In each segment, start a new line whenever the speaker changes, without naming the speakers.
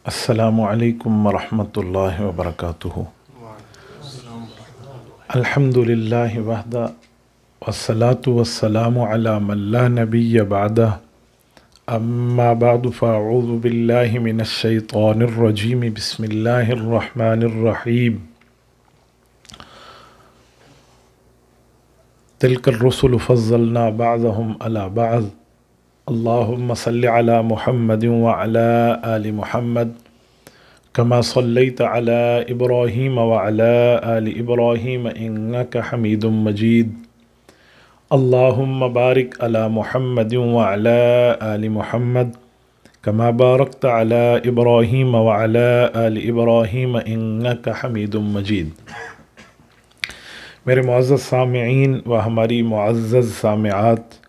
السلام علیکم ورحمۃ اللہ وبرکاتہ۔ الحمد للہ وحدہ والصلاة والسلام علی من لا نبی بعدہ، اما بعد فاعوذ باللہ من الشیطان الرجیم، بسم اللہ الرحمن الرحیم۔ تلک الرسل فضلنا بعضهم علی بعض، اللہم صل علی محمد وعلی آل محمد کما صلیت علی ابراہیم وعلی آل ابراہیم انک حمید مجید، اللہم بارک علی محمد وعلی آل محمد کما بارکت علی ابراہیم وعلی آل ابراہیم انک حمید مجید۔ میرے معزز سامعین و ہماری معزز سامعات،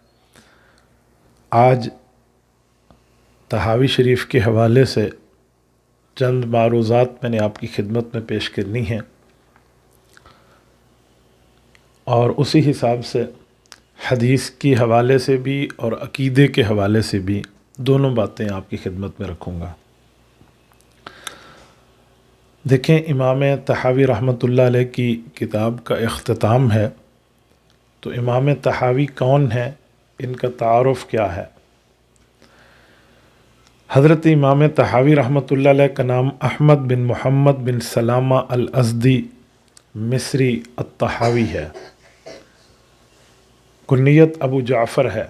آج طحاوی شریف کے حوالے سے چند معروضات میں نے آپ کی خدمت میں پیش کرنی ہیں، اور اسی حساب سے حدیث کے حوالے سے بھی اور عقیدے کے حوالے سے بھی دونوں باتیں آپ کی خدمت میں رکھوں گا۔ دیکھیں، امام طحاوی رحمۃ اللہ علیہ کی کتاب کا اختتام ہے، تو امام طحاوی کون ہیں، ان کا تعارف کیا ہے؟ حضرت امام طحاوی رحمۃ اللہ علیہ کا نام احمد بن محمد بن سلامہ الازدی مصری الطحاوی ہے، کنیت ابو جعفر ہے۔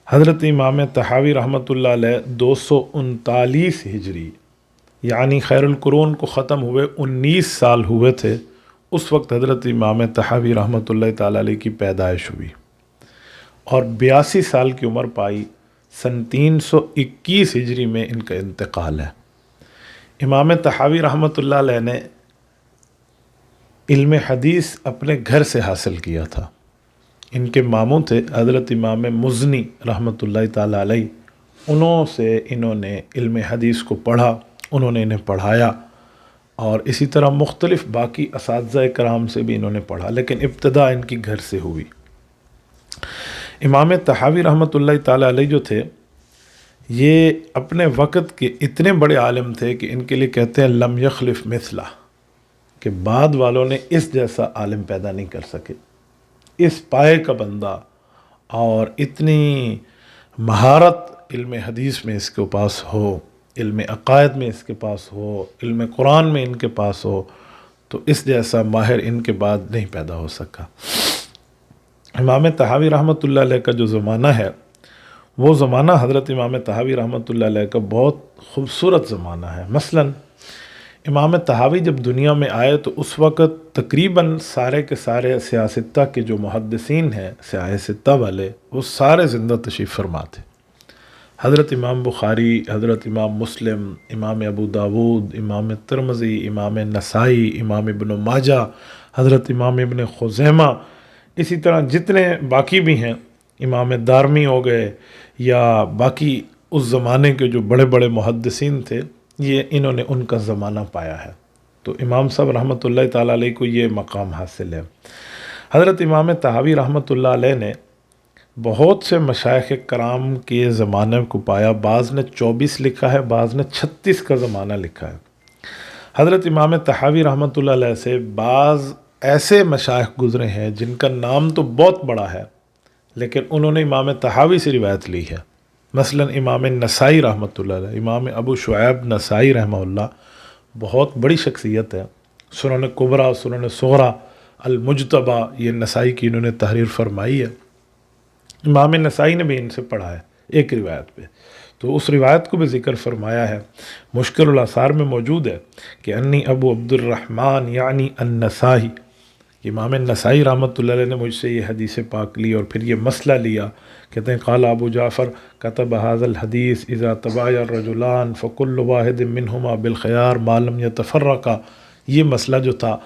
حضرت امام طحاوی رحمۃ اللہ علیہ 239 ہجری یعنی خیر القرون کو ختم ہوئے 19 سال ہوئے تھے، اس وقت حضرت امام طحاوی رحمۃ اللہ تعالیٰ علیہ کی پیدائش ہوئی، اور 82 سال کی عمر پائی۔ سن 321 ہجری میں ان کا انتقال ہے۔ امام طحاوی رحمۃ اللہ علیہ نے علم حدیث اپنے گھر سے حاصل کیا تھا۔ ان کے ماموں تھے حضرت امام مزنی رحمۃ اللہ تعالیٰ علیہ، انہوں نے علم حدیث کو پڑھا، انہوں نے انہیں پڑھایا، اور اسی طرح مختلف باقی اساتذہ کرام سے بھی انہوں نے پڑھا، لیکن ابتدا ان کی گھر سے ہوئی۔ امام طحاوی رحمۃ اللہ تعالیٰ علیہ جو تھے، یہ اپنے وقت کے اتنے بڑے عالم تھے کہ ان کے لیے کہتے ہیں لم یخلف مثلہ، کہ بعد والوں نے اس جیسا عالم پیدا نہیں کر سکے، اس پائے کا بندہ، اور اتنی مہارت علم حدیث میں اس کے پاس ہو، علم عقائد میں اس کے پاس ہو، علم قرآن میں ان کے پاس ہو، تو اس جیسا ماہر ان کے بعد نہیں پیدا ہو سکا۔ امام طحاوی رحمۃ اللہ علیہ کا جو زمانہ ہے، وہ زمانہ حضرت امام طحاوی رحمۃ اللہ علیہ کا بہت خوبصورت زمانہ ہے۔ مثلا امام طحاوی جب دنیا میں آئے تو اس وقت تقریباً سارے کے سارے سیاستہ کے جو محدثین ہیں، سیاستہ والے، وہ سارے زندہ تشریف فرما تھے۔ حضرت امام بخاری، حضرت امام مسلم، امام ابو داود، امام ترمذی، امام نسائی، امام ابن ماجہ، حضرت امام ابن خزیمہ، اسی طرح جتنے باقی بھی ہیں، امام دارمی ہو گئے، یا باقی اس زمانے کے جو بڑے بڑے محدثین تھے، یہ انہوں نے ان کا زمانہ پایا ہے، تو امام صاحب رحمۃ اللہ تعالیٰ علیہ کو یہ مقام حاصل ہے۔ حضرت امام طحاوی رحمۃ اللہ علیہ نے بہت سے مشائخ کرام کے زمانے کو پایا، بعض نے 24 لکھا ہے، بعض نے 36 کا زمانہ لکھا ہے۔ حضرت امام طحاوی رحمۃ اللہ علیہ سے بعض ایسے مشائخ گزرے ہیں جن کا نام تو بہت بڑا ہے، لیکن انہوں نے امام طحاوی سے روایت لی ہے۔ مثلا امام نسائی رحمۃ اللہ علیہ، امام ابو شعیب نسائی رحمہ اللہ، بہت بڑی شخصیت ہے۔ سنن کبریٰ، سنن صغریٰ، المجتبیٰ، یہ نسائی کی انہوں نے تحریر فرمائی ہے۔ امام نسائی نے بھی ان سے پڑھا ہے ایک روایت پہ، تو اس روایت کو بھی ذکر فرمایا ہے۔ مشکل الاثار میں موجود ہے کہ انی ابو عبد الرحمن یعنی النسائی، امام نسائی رحمۃ اللہ علیہ نے مجھ سے یہ حدیث پاک لی اور پھر یہ مسئلہ لیا، کہتے ہیں قال ابو جعفر کتب هذا الحدیث اذا تبايع الرجلان فكل واحد منهما بالخيار ما لم يتفرقا۔ یہ مسئلہ جو تھا،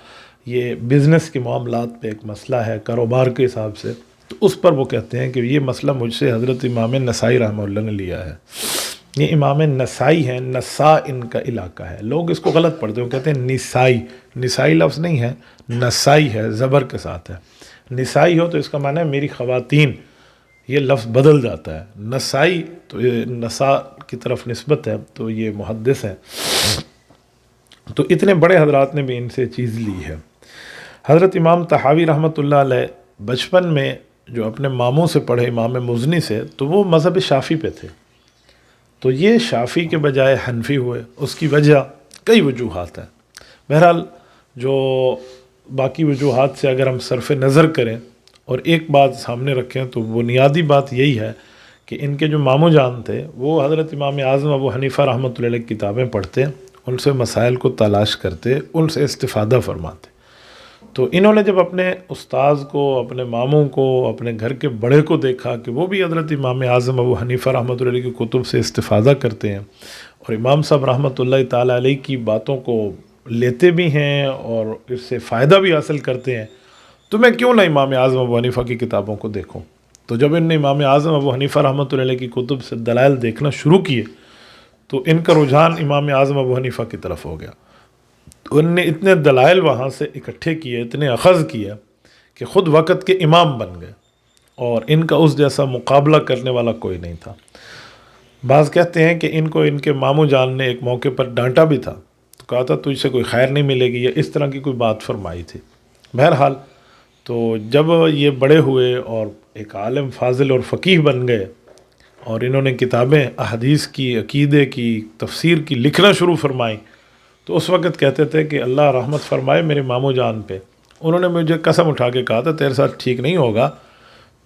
یہ بزنس کے معاملات پہ ایک مسئلہ ہے، کاروبار کے حساب سے، تو اس پر وہ کہتے ہیں کہ یہ مسئلہ مجھ سے حضرت امام نسائی رحمہ اللہ نے لیا ہے۔ یہ امام نسائی ہیں، نسا ان کا علاقہ ہے، لوگ اس کو غلط پڑھتے ہیں، وہ کہتے ہیں نسائی، نسائی لفظ نہیں ہے، نسائی ہے، زبر کے ساتھ ہے۔ نسائی ہو تو اس کا معنی ہے میری خواتین، یہ لفظ بدل جاتا ہے۔ نسائی تو نسا کی طرف نسبت ہے تو یہ محدث ہیں، تو اتنے بڑے حضرات نے بھی ان سے چیز لی ہے۔ حضرت امام طحاوی رحمۃ اللہ علیہ بچپن میں جو اپنے ماموں سے پڑھے امام مزنی سے، تو وہ مذہب شافعی پہ تھے، تو یہ شافعی کے بجائے حنفی ہوئے۔ اس کی وجہ کئی وجوہات ہیں، بہرحال جو باقی وجوہات سے اگر ہم صرف نظر کریں اور ایک بات سامنے رکھیں تو بنیادی بات یہی ہے کہ ان کے جو ماموں جان تھے وہ حضرت امام اعظم ابو حنیفہ رحمۃ اللہ علیہ کی کتابیں پڑھتے، ان سے مسائل کو تلاش کرتے، ان سے استفادہ فرماتے۔ تو انہوں نے جب اپنے استاذ کو، اپنے ماموں کو، اپنے گھر کے بڑے کو دیکھا کہ وہ بھی حضرت امام اعظم ابو حنیفہ رحمۃ اللہ علیہ کی کتب سے استفادہ کرتے ہیں اور امام صاحب رحمۃ اللہ تعالیٰ علیہ کی باتوں کو لیتے بھی ہیں اور اس سے فائدہ بھی حاصل کرتے ہیں، تو میں کیوں نہ امام اعظم ابو حنیفہ کی کتابوں کو دیکھوں۔ تو جب ان نے امام اعظم ابو حنیفہ رحمۃ اللہ علیہ کی کتب سے دلائل دیکھنا شروع کیے تو ان کا رجحان امام اعظم ابو حنیفہ کی طرف ہو گیا۔ ان نے اتنے دلائل وہاں سے اکٹھے کیے، اتنے اخذ کیا کہ خود وقت کے امام بن گئے اور ان کا اس جیسا مقابلہ کرنے والا کوئی نہیں تھا۔ بعض کہتے ہیں کہ ان کو ان کے ماموں جان نے ایک موقع پر ڈانٹا بھی تھا، تو کہا تھا تجھ سے کوئی خیر نہیں ملے گی، یا اس طرح کی کوئی بات فرمائی تھی۔ بہرحال تو جب یہ بڑے ہوئے اور ایک عالم فاضل اور فقیہ بن گئے اور انہوں نے کتابیں احادیث کی، عقیدے کی، تفسیر کی لکھنا شروع فرمائیں، تو اس وقت کہتے تھے کہ اللہ رحمت فرمائے میرے ماموں جان پہ، انہوں نے مجھے قسم اٹھا کے کہا تھا تیرے ساتھ ٹھیک نہیں ہوگا۔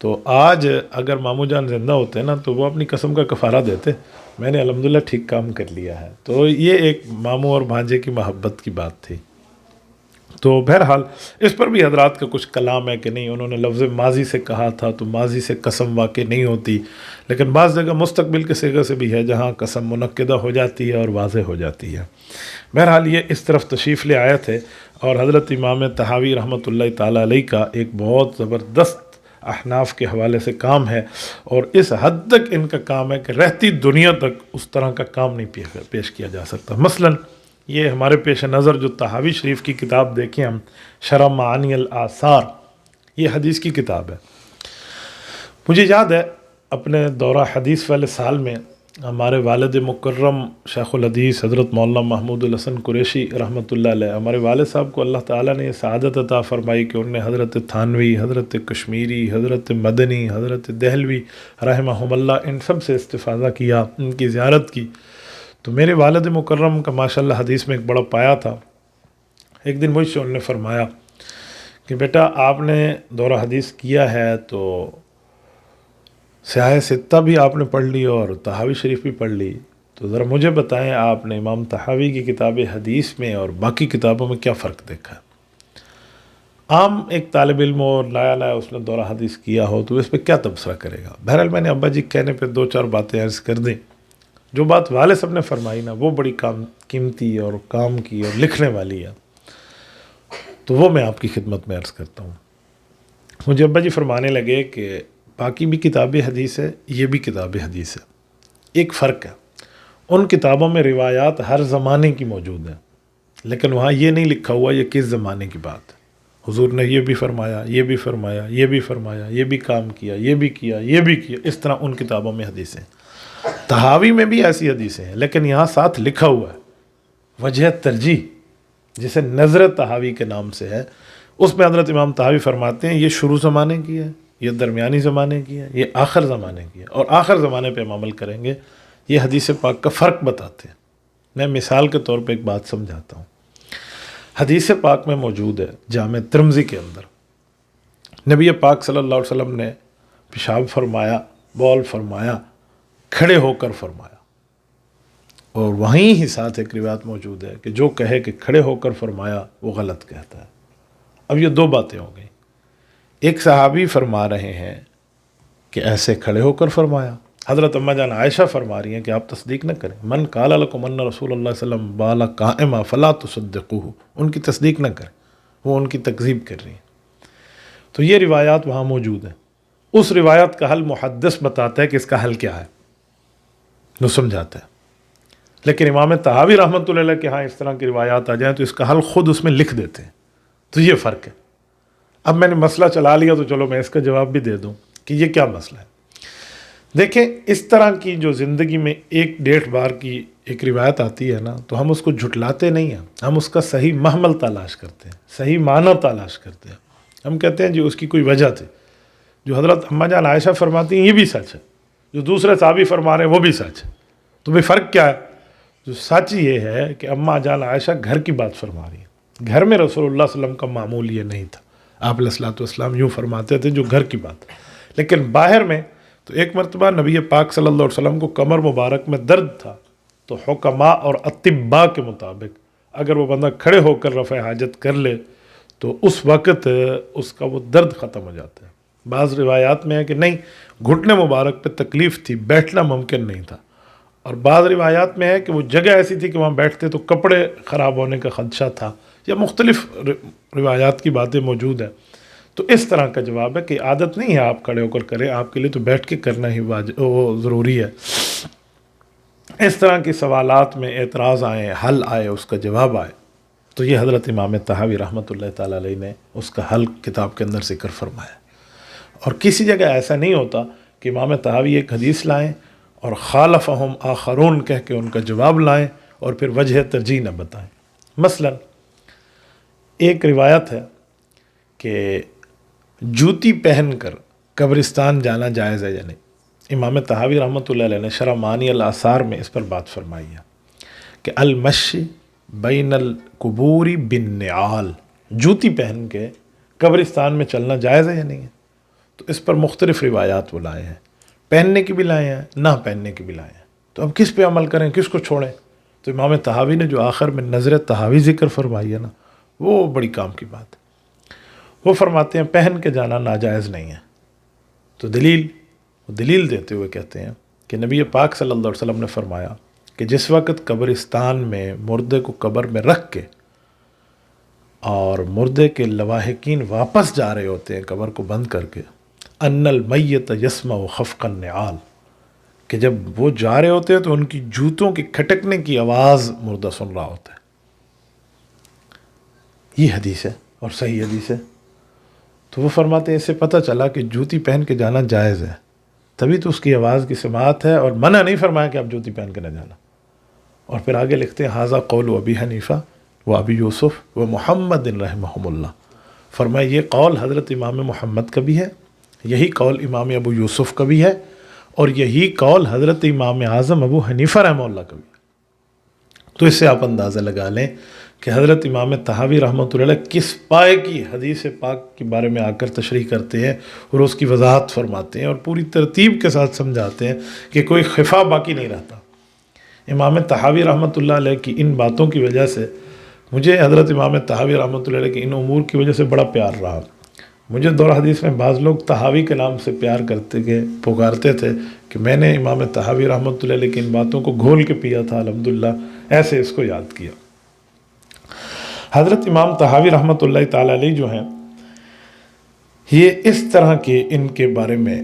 تو آج اگر ماموں جان زندہ ہوتے نا تو وہ اپنی قسم کا کفارہ دیتے، میں نے الحمدللہ ٹھیک کام کر لیا ہے۔ تو یہ ایک ماموں اور بھانجے کی محبت کی بات تھی۔ تو بہرحال اس پر بھی حضرات کا کچھ کلام ہے کہ نہیں، انہوں نے لفظ ماضی سے کہا تھا تو ماضی سے قسم واقع نہیں ہوتی، لیکن بعض جگہ مستقبل کے صیغے سے بھی ہے جہاں قسم منعقدہ ہو جاتی ہے اور واضح ہو جاتی ہے۔ بہرحال یہ اس طرف تشریف لے آئے تھے اور حضرت امام طحاوی رحمۃ اللہ تعالیٰ علیہ کا ایک بہت زبردست احناف کے حوالے سے کام ہے، اور اس حد تک ان کا کام ہے کہ رہتی دنیا تک اس طرح کا کام نہیں پیش کیا جا سکتا۔ مثلاً یہ ہمارے پیش نظر جو طحاوی شریف کی کتاب دیکھیں ہم، شرح معانی الآثار، یہ حدیث کی کتاب ہے۔ مجھے یاد ہے اپنے دورہ حدیث والے سال میں ہمارے والد مکرم شیخ الحدیث حضرت مولانا محمود الحسن قریشی رحمۃ اللہ علیہ، ہمارے والد صاحب کو اللہ تعالیٰ نے یہ سعادت عطا فرمائی کہ انہوں نے حضرت تھانوی، حضرت کشمیری، حضرت مدنی، حضرت دہلوی رحمہم اللہ ان سب سے استفادہ کیا، ان کی زیارت کی۔ تو میرے والد مکرم کا ماشاءاللہ حدیث میں ایک بڑا پایا تھا۔ ایک دن مجھ سے انہوں نے فرمایا کہ بیٹا آپ نے دورہ حدیث کیا ہے تو سیاہ ستہ بھی آپ نے پڑھ لی اور طحاوی شریف بھی پڑھ لی، تو ذرا مجھے بتائیں آپ نے امام طحاوی کی کتاب حدیث میں اور باقی کتابوں میں کیا فرق دیکھا ہے؟ عام ایک طالب علم اور نیا اس نے دورہ حدیث کیا ہو تو اس پہ کیا تبصرہ کرے گا؟ بہرحال میں نے ابا جی کہنے پہ دو چار باتیں عرض کر دیں۔ جو بات والد صاحب نے فرمائی نا وہ بڑی قیمتی اور کام کی اور لکھنے والی ہے، تو وہ میں آپ کی خدمت میں عرض کرتا ہوں۔ مجھے ابا جی فرمانے لگے کہ باقی بھی کتاب حدیث ہے، یہ بھی کتاب حدیث ہے، ایک فرق ہے، ان کتابوں میں روایات ہر زمانے کی موجود ہیں، لیکن وہاں یہ نہیں لکھا ہوا یہ کس زمانے کی بات ہے، حضور نے یہ بھی فرمایا، یہ بھی فرمایا، یہ بھی فرمایا، یہ بھی کام کیا، یہ بھی کیا، یہ بھی کیا، اس طرح ان کتابوں میں حدیثیں ہیں۔ طحاوی میں بھی ایسی حدیثیں ہیں، لیکن یہاں ساتھ لکھا ہوا ہے وجہ ترجیح، جسے نظر طحاوی کے نام سے ہے، اس میں حضرت امام طحاوی فرماتے ہیں یہ شروع زمانے کی ہے، یہ درمیانی زمانے کی ہے، یہ آخر زمانے کی ہے، اور آخر زمانے پہ ہم عمل کریں گے۔ یہ حدیث پاک کا فرق بتاتے ہیں۔ میں مثال کے طور پہ ایک بات سمجھاتا ہوں۔ حدیث پاک میں موجود ہے جامع ترمذی کے اندر، نبی پاک صلی اللہ علیہ وسلم نے پیشاب فرمایا، بول فرمایا، کھڑے ہو کر فرمایا، اور وہیں ہی ساتھ ایک روایت موجود ہے کہ جو کہے کہ کھڑے ہو کر فرمایا وہ غلط کہتا ہے۔ اب یہ دو باتیں ہو گئیں، ایک صحابی فرما رہے ہیں کہ ایسے کھڑے ہو کر فرمایا، حضرت اما جان عائشہ فرما رہی ہیں کہ آپ تصدیق نہ کریں، من قال لکم ان رسول اللہ صلی اللہ علیہ وسلم بال قائما فلا تصدقوه، ان کی تصدیق نہ کریں، وہ ان کی تکذیب کر رہی ہیں۔ تو یہ روایات وہاں موجود ہیں، اس روایت کا حل محدث بتاتا ہے کہ اس کا حل کیا ہے، وہ سمجھاتا ہے، لیکن امام طحاوی رحمۃ اللہ علیہ کے ہاں اس طرح کی روایات آ جائیں تو اس کا حل خود اس میں لکھ دیتے ہیں۔ تو یہ فرق ہے۔ اب میں نے مسئلہ چلا لیا تو چلو میں اس کا جواب بھی دے دوں کہ یہ کیا مسئلہ ہے۔ دیکھیں اس طرح کی جو زندگی میں ایک ڈیڑھ بار کی ایک روایت آتی ہے نا، تو ہم اس کو جھٹلاتے نہیں ہیں، ہم اس کا صحیح محمل تلاش کرتے ہیں، صحیح معنی تلاش کرتے ہیں۔ ہم کہتے ہیں جی اس کی کوئی وجہ تھی، جو حضرت اماں جان عائشہ فرماتی ہیں یہ بھی سچ ہے، جو دوسرے صحابی فرما رہے ہیں وہ بھی سچ ہے، تو بھئی فرق کیا ہے؟ جو سچ یہ ہے کہ اماں جان عائشہ گھر کی بات فرما رہی ہیں، گھر میں رسول اللہ صلی اللہ علیہ وسلم کا معمول یہ نہیں تھا، آپ علیہ الصلوۃ والسلام یوں فرماتے تھے جو گھر کی بات ہے۔ لیکن باہر میں تو ایک مرتبہ نبی پاک صلی اللہ علیہ وسلم کو کمر مبارک میں درد تھا، تو حکماء اور اطباء کے مطابق اگر وہ بندہ کھڑے ہو کر رفع حاجت کر لے تو اس وقت اس کا وہ درد ختم ہو جاتا ہے۔ بعض روایات میں ہے کہ نہیں، گھٹنے مبارک پہ تکلیف تھی، بیٹھنا ممکن نہیں تھا، اور بعض روایات میں ہے کہ وہ جگہ ایسی تھی کہ وہاں بیٹھتے تو کپڑے خراب ہونے کا خدشہ تھا، یا مختلف روایات کی باتیں موجود ہیں۔ تو اس طرح کا جواب ہے کہ عادت نہیں ہے آپ کھڑے ہو کر کریں، آپ کے لیے تو بیٹھ کے کرنا ہی ضروری ہے۔ اس طرح کے سوالات میں اعتراض آئے، حل آئے، اس کا جواب آئے، تو یہ حضرت امام طحاوی رحمۃ اللہ تعالیٰ علیہ نے اس کا حل کتاب کے اندر ذکر فرمایا۔ اور کسی جگہ ایسا نہیں ہوتا کہ امام طحاوی ایک حدیث لائیں اور خالفہم آخرون کہہ کے ان کا جواب لائیں اور پھر وجہ ترجیح نہ بتائیں۔ مثلا ایک روایت ہے کہ جوتی پہن کر قبرستان جانا جائز ہے یا نہیں۔ امام طحاوی رحمۃ اللہ علیہ نے شرح معانی الاثار میں اس پر بات فرمائی ہے کہ المشی بین القبور بالنعال، جوتی پہن کے قبرستان میں چلنا جائز ہے یا نہیں ہے؟ تو اس پر مختلف روایات وہ لائے ہیں، پہننے کی بھی لائے ہیں، نہ پہننے کی بھی لائے ہیں۔ تو اب کس پہ عمل کریں، کس کو چھوڑیں؟ تو امام طحاوی نے جو آخر میں نظر طحاوی ذکر فرمائی ہے نا، وہ بڑی کام کی بات ہے۔ وہ فرماتے ہیں پہن کے جانا ناجائز نہیں ہے۔ تو دلیل دیتے ہوئے کہتے ہیں کہ نبی پاک صلی اللہ علیہ وسلم نے فرمایا کہ جس وقت قبرستان میں مردے کو قبر میں رکھ کے اور مردے کے لواحقین واپس جا رہے ہوتے ہیں قبر کو بند کر کے، ان المیت یسمع خفق النعال، کہ جب وہ جا رہے ہوتے ہیں تو ان کی جوتوں کے کھٹکنے کی آواز مردہ سن رہا ہوتا ہے۔ یہ حدیث ہے اور صحیح حدیث ہے۔ تو وہ فرماتے ہیں اس سے پتہ چلا کہ جوتی پہن کے جانا جائز ہے، تبھی تو اس کی آواز کی سماعت ہے، اور منع نہیں فرمایا کہ آپ جوتی پہن کے نہ جانا۔ اور پھر آگے لکھتے ہیں ھذا قول ابی حنیفہ و ابی یوسف و محمد رحمہم اللہ، فرمایا یہ قول حضرت امام محمد کا بھی ہے، یہی قول امام ابو یوسف کا بھی ہے، اور یہی قول حضرت امام اعظم ابو حنیفہ رحمہ اللہ کا بھی ہے۔ تو اس سے آپ اندازہ لگا لیں کہ حضرت امام طحاوی رحمۃ اللہ علیہ کس پائے کی حدیث پاک کے بارے میں آ کر تشریح کرتے ہیں اور اس کی وضاحت فرماتے ہیں اور پوری ترتیب کے ساتھ سمجھاتے ہیں کہ کوئی خفا باقی نہیں رہتا۔ امام طحاوی رحمۃ اللہ علیہ کی ان باتوں کی وجہ سے مجھے حضرت امام طحاوی رحمۃ اللہ علیہ کی ان امور کی وجہ سے بڑا پیار رہا۔ مجھے دور حدیث میں بعض لوگ طحاوی کے نام سے پیار کرتے کہ پکارتے تھے کہ میں نے امام طحاوی رحمۃ اللہ علیہ کی ان باتوں کو گھول کے پیا تھا، الحمدللہ ایسے اس کو یاد کیا۔ حضرت امام طحاوی رحمۃ اللہ تعالی علیہ جو ہیں، یہ اس طرح کے ان کے بارے میں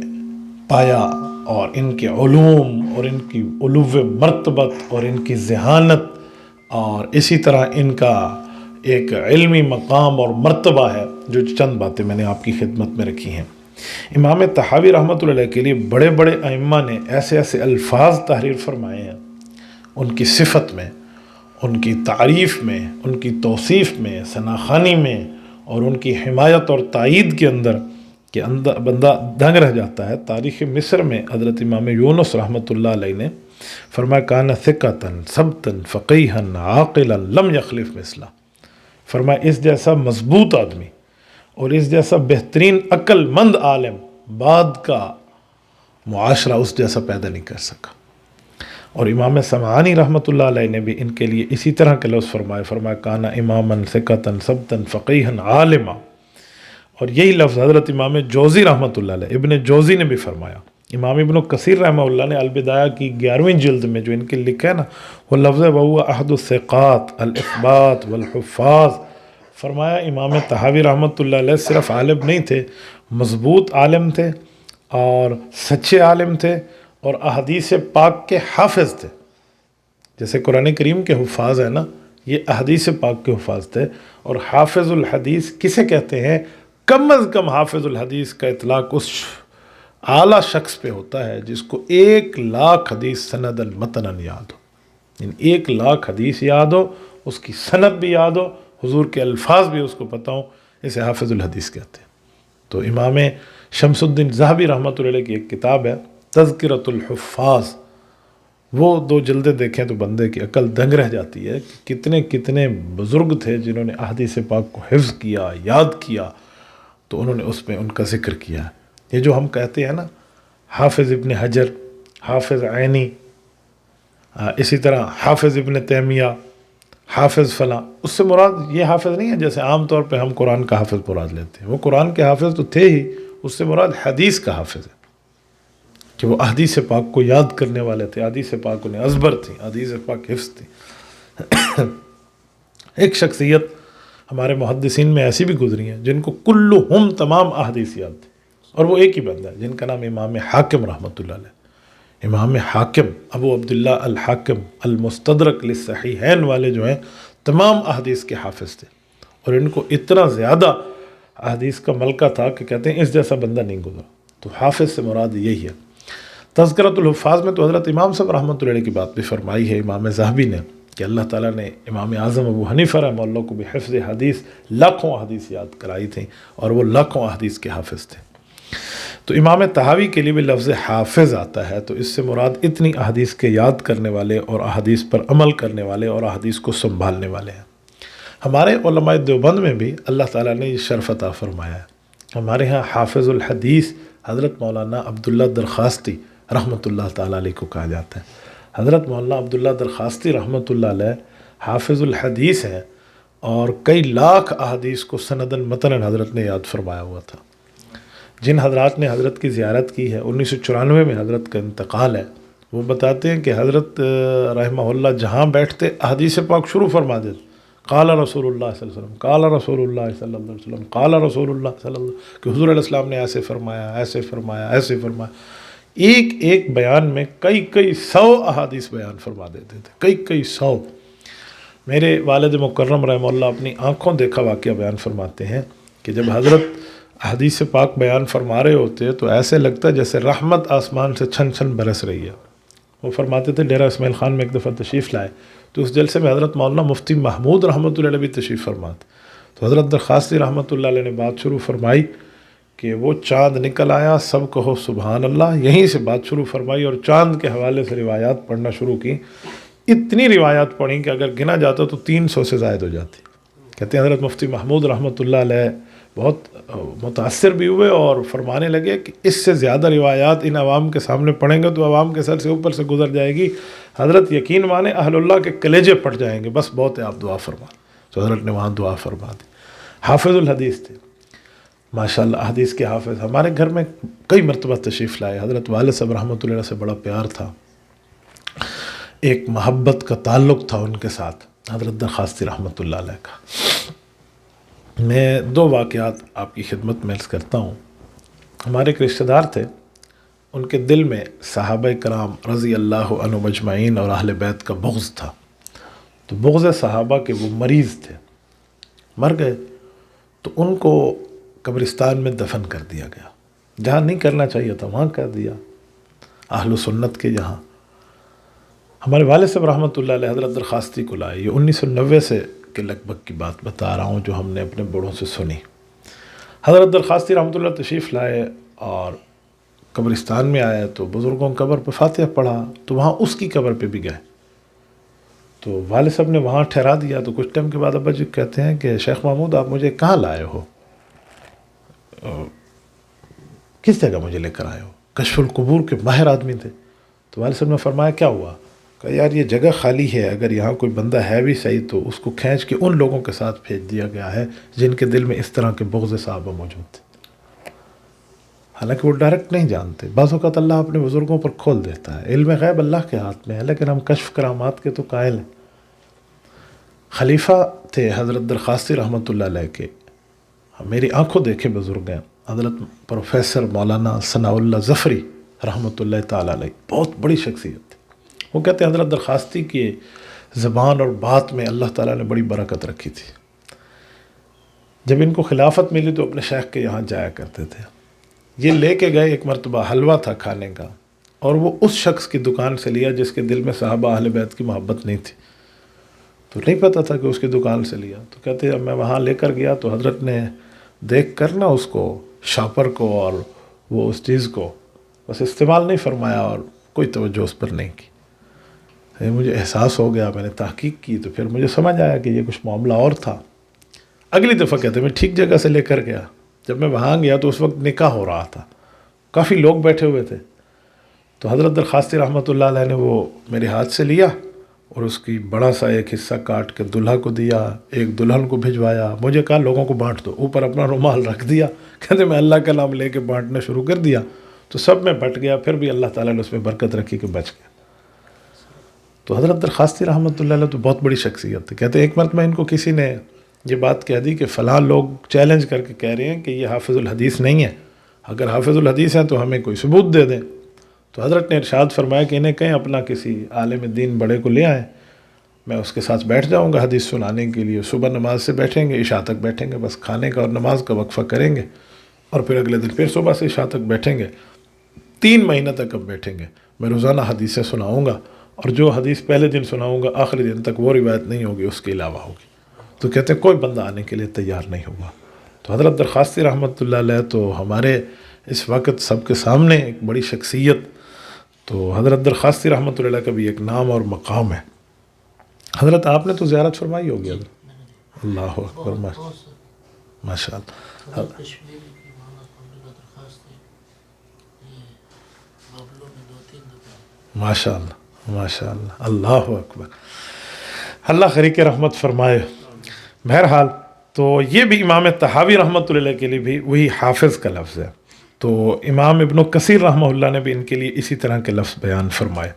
پایا اور ان کے علوم اور ان کی علو مرتبت اور ان کی ذہانت اور اسی طرح ان کا ایک علمی مقام اور مرتبہ ہے، جو چند باتیں میں نے آپ کی خدمت میں رکھی ہیں۔ امام طحاوی رحمۃ اللہ علیہ کے لیے بڑے بڑے ائمہ نے ایسے ایسے الفاظ تحریر فرمائے ہیں ان کی صفت میں، ان کی تعریف میں، ان کی توصیف میں، ثناخوانی میں اور ان کی حمایت اور تائید کے اندر کہ بندہ دنگ رہ جاتا ہے۔ تاریخ مصر میں حضرت امام یونس رحمۃ اللہ علیہ نے فرمایا کان ثقۃ ثبتا فقیہا عاقلا لم یخلف مثلہ، فرمایا اس جیسا مضبوط آدمی اور اس جیسا بہترین عقل مند عالم بعد کا معاشرہ اس جیسا پیدا نہیں کر سکا۔ اور امام سمعانی رحمۃ اللہ علیہ نے بھی ان کے لیے اسی طرح کے لفظ فرمایا کانا اماما ثقتا ثبتا فقیہا عالما، اور یہی لفظ حضرت امام جوزی رحمۃ اللہ علیہ، ابن جوزی نے بھی فرمایا۔ امام ابن کثیر رحمہ اللہ نے البدایہ کی 11ویں جلد میں جو ان کے لکھا ہے نا، وہ لفظ ہے وَهُوَ أَحْدُ الثِّقَاتِ الْإِثْبَاتِ وَالْحُفَّاظِ، فرمایا امام طحاوی رحمۃ اللہ علیہ صرف عالم نہیں تھے، مضبوط عالم تھے اور سچے عالم تھے اور احادیث پاک کے حافظ تھے۔ جیسے قرآن کریم کے حفاظ ہیں نا، یہ احادیث پاک کے حفاظ تھے۔ اور حافظ الحدیث کسے کہتے ہیں؟ کم از کم حافظ الحدیث کا اطلاق اس اعلیٰ شخص پہ ہوتا ہے جس کو 1,00,000 حدیث سند المتن یاد ہو، یعنی 1,00,000 حدیث یاد ہو، اس کی سند بھی یاد ہو، حضور کے الفاظ بھی اس کو پتہ ہوں، اسے حافظ الحدیث کہتے ہیں۔ تو امام شمس الدین ذہبی رحمۃ اللہ علیہ کی ایک کتاب ہے تذکرۃ الحفاظ، وہ 2 جلدیں دیکھیں تو بندے کی عقل دنگ رہ جاتی ہے کہ کتنے کتنے بزرگ تھے جنہوں نے احادیث پاک کو حفظ کیا، یاد کیا، تو انہوں نے اس میں ان کا ذکر کیا ہے۔ یہ جو ہم کہتے ہیں نا حافظ ابن حجر، حافظ عینی، اسی طرح حافظ ابن تیمیہ، حافظ فلاں، اس سے مراد یہ حافظ نہیں ہے جیسے عام طور پہ ہم قرآن کا حافظ مراد لیتے ہیں، وہ قرآن کے حافظ تو تھے ہی، اس سے مراد حدیث کا حافظ ہے کہ وہ احادیث پاک کو یاد کرنے والے تھے، احادیث پاک انہیں ازبر تھی، احادیث پاک حفظ تھی۔ ایک شخصیت ہمارے محدثین میں ایسی بھی گزری ہیں جن کو کلہم تمام احادیث یاد تھی، اور وہ ایک ہی بندہ ہے جن کا نام امام حاکم رحمۃ اللہ علیہ۔ امام حاکم ابو عبداللہ الحاکم المستدرک للصحیحین والے جو ہیں تمام احادیث کے حافظ تھے، اور ان کو اتنا زیادہ احادیث کا ملکہ تھا کہ کہتے ہیں اس جیسا بندہ نہیں گزرا۔ تو حافظ سے مراد یہی ہے۔ تذکرۃ الحفاظ میں تو حضرت امام صاحب رحمۃ اللہ علیہ کی بات بھی فرمائی ہے امام ذہبی نے کہ اللہ تعالیٰ نے امام اعظم ابو حنیفہ رحمہ اللہ کو بھی حفظ حدیث لاکھوں احادیث یاد کرائی تھیں، اور وہ لاکھوں احادیث کے حافظ تھے۔ تو امام طحاوی کے لیے بھی لفظ حافظ آتا ہے، تو اس سے مراد اتنی احادیث کے یاد کرنے والے اور احادیث پر عمل کرنے والے اور احادیث کو سنبھالنے والے ہیں۔ ہمارے علماء دیوبند میں بھی اللہ تعالیٰ نے یہ شرف عطا فرمایا ہے۔ ہمارے ہاں حافظ الحدیث حضرت مولانا عبداللہ درخواستی رحمۃ اللہ تعالیٰ علیہ کو کہا جاتا ہے۔ حضرت مولانا عبداللہ درخواستی رحمۃ اللہ علیہ حافظ الحدیث ہیں، اور کئی لاکھ احادیث کو سندن متنن حضرت نے یاد فرمایا ہوا تھا۔ جن حضرات نے حضرت کی زیارت کی ہے، 1994 میں حضرت کا انتقال ہے، وہ بتاتے ہیں کہ حضرت رحمہ اللہ جہاں بیٹھتے احادیث پاک شروع فرما دیتے، قال رسول اللہ صلی اللہ علیہ وسلم، قال رسول اللہ صلی اللہ علیہ وسلم، قال رسول اللہ صلی اللہ علیہ وسلم، کہ حضور علیہ السلام نے ایسے فرمایا، ایسے فرمایا، ایسے فرمایا۔ ایک ایک بیان میں کئی 100 احادیث بیان فرما دیتے تھے، کئی 100۔ میرے والد مکرم رحمہ اللہ اپنی آنکھوں دیکھا واقعہ بیان فرماتے ہیں کہ جب حضرت حدیث پاک بیان فرما رہے ہوتے تو ایسے لگتا ہے جیسے رحمت آسمان سے چھن چھن برس رہی ہے۔ وہ فرماتے تھے ڈیرہ اسماعیل خان میں ایک دفعہ تشریف لائے تو اس جلسے میں حضرت مولانا مفتی محمود رحمۃ اللہ علیہ بھی تشریف فرماتے، تو حضرت درخواستی رحمۃ اللہ علیہ نے بات شروع فرمائی کہ وہ چاند نکل آیا، سب کہو سبحان اللہ، یہیں سے بات شروع فرمائی اور چاند کے حوالے سے روایات پڑھنا شروع کی۔ اتنی روایات پڑھیں کہ اگر گنا جاتا تو 300 سے زائد ہو جاتی۔ کہتے ہیں حضرت مفتی محمود رحمۃ اللہ علیہ بہت متاثر بھی ہوئے اور فرمانے لگے کہ اس سے زیادہ روایات ان عوام کے سامنے پڑھیں گے تو عوام کے سر سے اوپر سے گزر جائے گی، حضرت یقین مانے اہل اللہ کے کلیجے پھٹ جائیں گے، بس بہت ہے آپ دعا فرما۔ تو حضرت نے وہاں دعا فرما دی۔ حافظ الحدیث تھے ماشاءاللہ، حدیث کے حافظ۔ ہمارے گھر میں کئی مرتبہ تشریف لائے، حضرت والد صاحب رحمۃ اللہ سے بڑا پیار تھا، ایک محبت کا تعلق تھا ان کے ساتھ حضرت درخواستی رحمۃ اللہ علیہ کا۔ میں 2 واقعات آپ کی خدمت میں عرض کرتا ہوں۔ ہمارے ایک رشتہ دار تھے، ان کے دل میں صحابہ کرام رضی اللہ عنہ مجمعین اور اہل بیت کا بغض تھا، تو بغض صحابہ کے وہ مریض تھے، مر گئے، تو ان کو قبرستان میں دفن کر دیا گیا، جہاں نہیں کرنا چاہیے تھا وہاں کر دیا، اہل سنت کے یہاں۔ ہمارے والد صاحب رحمۃ اللہ علیہ حضرت درخواستی کو لائے، یہ 1990 سے کے لگ بھگ کی بات بتا رہا ہوں جو ہم نے اپنے بڑوں سے سنی۔ حضرت درخواستی رحمۃ اللہ تشریف لائے اور قبرستان میں آئے تو بزرگوں کی قبر پہ فاتحہ پڑھا، تو وہاں اس کی قبر پہ بھی گئے، تو والد صاحب نے وہاں ٹھہرا دیا۔ تو کچھ ٹائم کے بعد ابا جی کہتے ہیں کہ شیخ محمود آپ مجھے کہاں لائے ہو، کس جگہ مجھے لے کر آئے ہو؟ کشف القبور کے ماہر آدمی تھے۔ تو والد صاحب نے فرمایا کیا ہوا؟ کہ یار یہ جگہ خالی ہے، اگر یہاں کوئی بندہ ہے بھی صحیح تو اس کو کھینچ کے ان لوگوں کے ساتھ بھیج دیا گیا ہے جن کے دل میں اس طرح کے بغض صحابہ موجود تھے۔ حالانکہ وہ ڈائریکٹ نہیں جانتے، بعض اوقات اللہ اپنے بزرگوں پر کھول دیتا ہے، علم غیب اللہ کے ہاتھ میں ہے، لیکن ہم کشف کرامات کے تو قائل ہیں۔ خلیفہ تھے حضرت درخواستی رحمۃ اللہ علیہ کے، میری آنکھوں دیکھے بزرگ ہیں، حضرت پروفیسر مولانا ثناء اللہ ظفری رحمۃ اللہ تعالیٰ علیہ، بہت بڑی شخصیت تھی۔ وہ کہتے ہیں حضرت درخواستی کی زبان اور بات میں اللہ تعالیٰ نے بڑی برکت رکھی تھی۔ جب ان کو خلافت ملی تو اپنے شیخ کے یہاں جایا کرتے تھے، یہ لے کے گئے ایک مرتبہ حلوہ تھا کھانے کا، اور وہ اس شخص کی دکان سے لیا جس کے دل میں صحابہ اہل بیت کی محبت نہیں تھی، تو نہیں پتہ تھا کہ اس کی دکان سے لیا. تو کہتے ہیں اب میں وہاں لے کر گیا تو حضرت نے دیکھ کر نا اس کو شاپر کو اور وہ اس چیز کو بس استعمال نہیں فرمایا اور کوئی توجہ اس پر نہیں کی. مجھے احساس ہو گیا، میں نے تحقیق کی تو پھر مجھے سمجھ آیا کہ یہ کچھ معاملہ اور تھا. اگلی دفعہ کہتے ہیں میں ٹھیک جگہ سے لے کر گیا. جب میں وہاں گیا تو اس وقت نکاح ہو رہا تھا، کافی لوگ بیٹھے ہوئے تھے. تو حضرت درخواستی رحمۃ اللہ علیہ نے وہ میرے ہاتھ سے لیا اور اس کی بڑا سا ایک حصہ کاٹ کے دلہا کو دیا، ایک دلہن کو بھجوایا. مجھے کہا لوگوں کو بانٹ دو، اوپر اپنا رومال رکھ دیا. کہتے میں اللہ کا نام لے کے بانٹنا شروع کر دیا تو سب میں بٹ گیا. پھر بھی اللہ تعالیٰ نے اس میں برکت رکھی کہ بچ گیا. تو حضرت درخواستی رحمۃ اللہ علیہ تو بہت بڑی شخصیت تھی. کہتے ایک مرتبہ ان کو کسی نے یہ بات کہہ دی کہ فلاں لوگ چیلنج کر کے کہہ رہے ہیں کہ یہ حافظ الحدیث نہیں ہے، اگر حافظ الحدیث ہیں تو ہمیں کوئی ثبوت دے دیں. تو حضرت نے ارشاد فرمایا کہ انہیں کہیں اپنا کسی عالم دین بڑے کو لے آئیں، میں اس کے ساتھ بیٹھ جاؤں گا حدیث سنانے کے لیے. صبح نماز سے بیٹھیں گے، عشاء تک بیٹھیں گے، بس کھانے کا اور نماز کا وقفہ کریں گے، اور پھر اگلے دن پھر صبح سے عشاء تک بیٹھیں گے. 3 مہینہ تک اب بیٹھیں گے. میں روزانہ حدیثیں سناؤں گا، اور جو حدیث پہلے دن سناؤں گا آخری دن تک وہ روایت نہیں ہوگی، اس کے علاوہ ہوگی. تو کہتے ہیں کوئی بندہ آنے کے لیے تیار نہیں ہوا. تو حضرت درخواستی رحمۃ اللہ علیہ تو ہمارے اس وقت سب کے سامنے ایک بڑی شخصیت. تو حضرت درخواستی رحمۃ اللہ علیہ کا بھی ایک نام اور مقام ہے. حضرت آپ نے تو زیارت فرمائی ہوگی حضرت. اللہ اکبر، ماشاء اللہ. ماشاء اللہ ماشاء اللہ، اللہ اکبر، اللہ خریق رحمت فرمائے. بہرحال تو یہ بھی امام طحاوی رحمۃ اللہ علیہ کے لیے بھی وہی حافظ کا لفظ ہے. تو امام ابن کثیر رحمہ اللہ نے بھی ان کے لیے اسی طرح کے لفظ بیان فرمائے.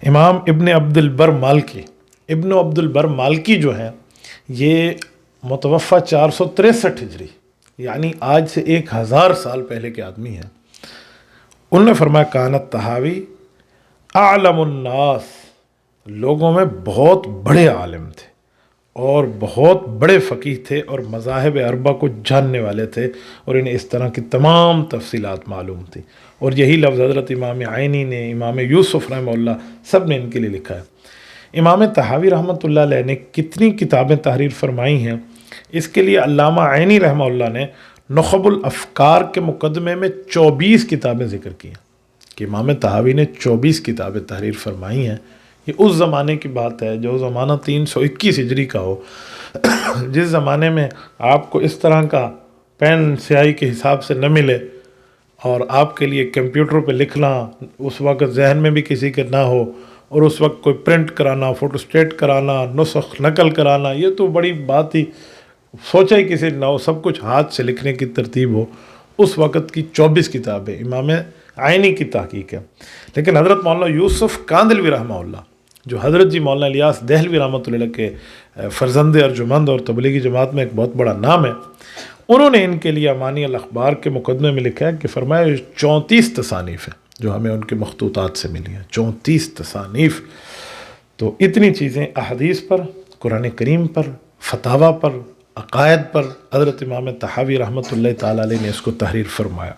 امام ابن عبد البر مالکی، ابن عبد البر مالکی جو ہیں یہ متوفہ 463 ہجری، یعنی آج سے 1000 سال پہلے کے آدمی ہیں. انہوں نے فرمایا کانت طحاوی اعلم الناس، لوگوں میں بہت بڑے عالم تھے اور بہت بڑے فقیہ تھے اور مذاہب اربع کو جاننے والے تھے، اور انہیں اس طرح کی تمام تفصیلات معلوم تھی. اور یہی لفظ حضرت امام عینی نے، امام یوسف رحمہ اللہ، سب نے ان کے لیے لکھا ہے. امام طحاوی رحمۃ اللہ علیہ نے کتنی کتابیں تحریر فرمائی ہیں، اس کے لیے علامہ عینی رحمہ اللہ نے نخب الافکار کے مقدمے میں 24 کتابیں ذکر کی ہیں کہ امام طحاوی نے 24 کتابیں تحریر فرمائی ہیں. یہ اس زمانے کی بات ہے جو زمانہ 321 ہجری کا ہو، جس زمانے میں آپ کو اس طرح کا پین سیاہی کے حساب سے نہ ملے، اور آپ کے لیے کمپیوٹر پہ لکھنا اس وقت ذہن میں بھی کسی کے نہ ہو، اور اس وقت کوئی پرنٹ کرانا، فوٹو اسٹیٹ کرانا، نسخ نقل کرانا، یہ تو بڑی بات ہی سوچا ہی کسی نہ ہو. سب کچھ ہاتھ سے لکھنے کی ترتیب ہو. اس وقت کی 24 کتابیں امام عینی کی تحقیق ہے. لیکن حضرت مولانا یوسف کاندلوی رحمہ اللہ، جو حضرت جی مولانا الیاس دہلوی رحمۃ اللہ کے فرزند ارجمند اور تبلیغی جماعت میں ایک بہت بڑا نام ہے، انہوں نے ان کے لیے امانی الاخبار کے مقدمے میں لکھا ہے کہ فرمایا 34 تصانیف ہیں جو ہمیں ان کے مخطوطات سے ملی ہیں. 34 تصانیف. تو اتنی چیزیں احادیث پر، قرآن کریم پر، فتاویٰ پر، عقائد پر حضرت امام طحاوی رحمۃ اللہ تعالیٰ علیہ نے اس کو تحریر فرمایا.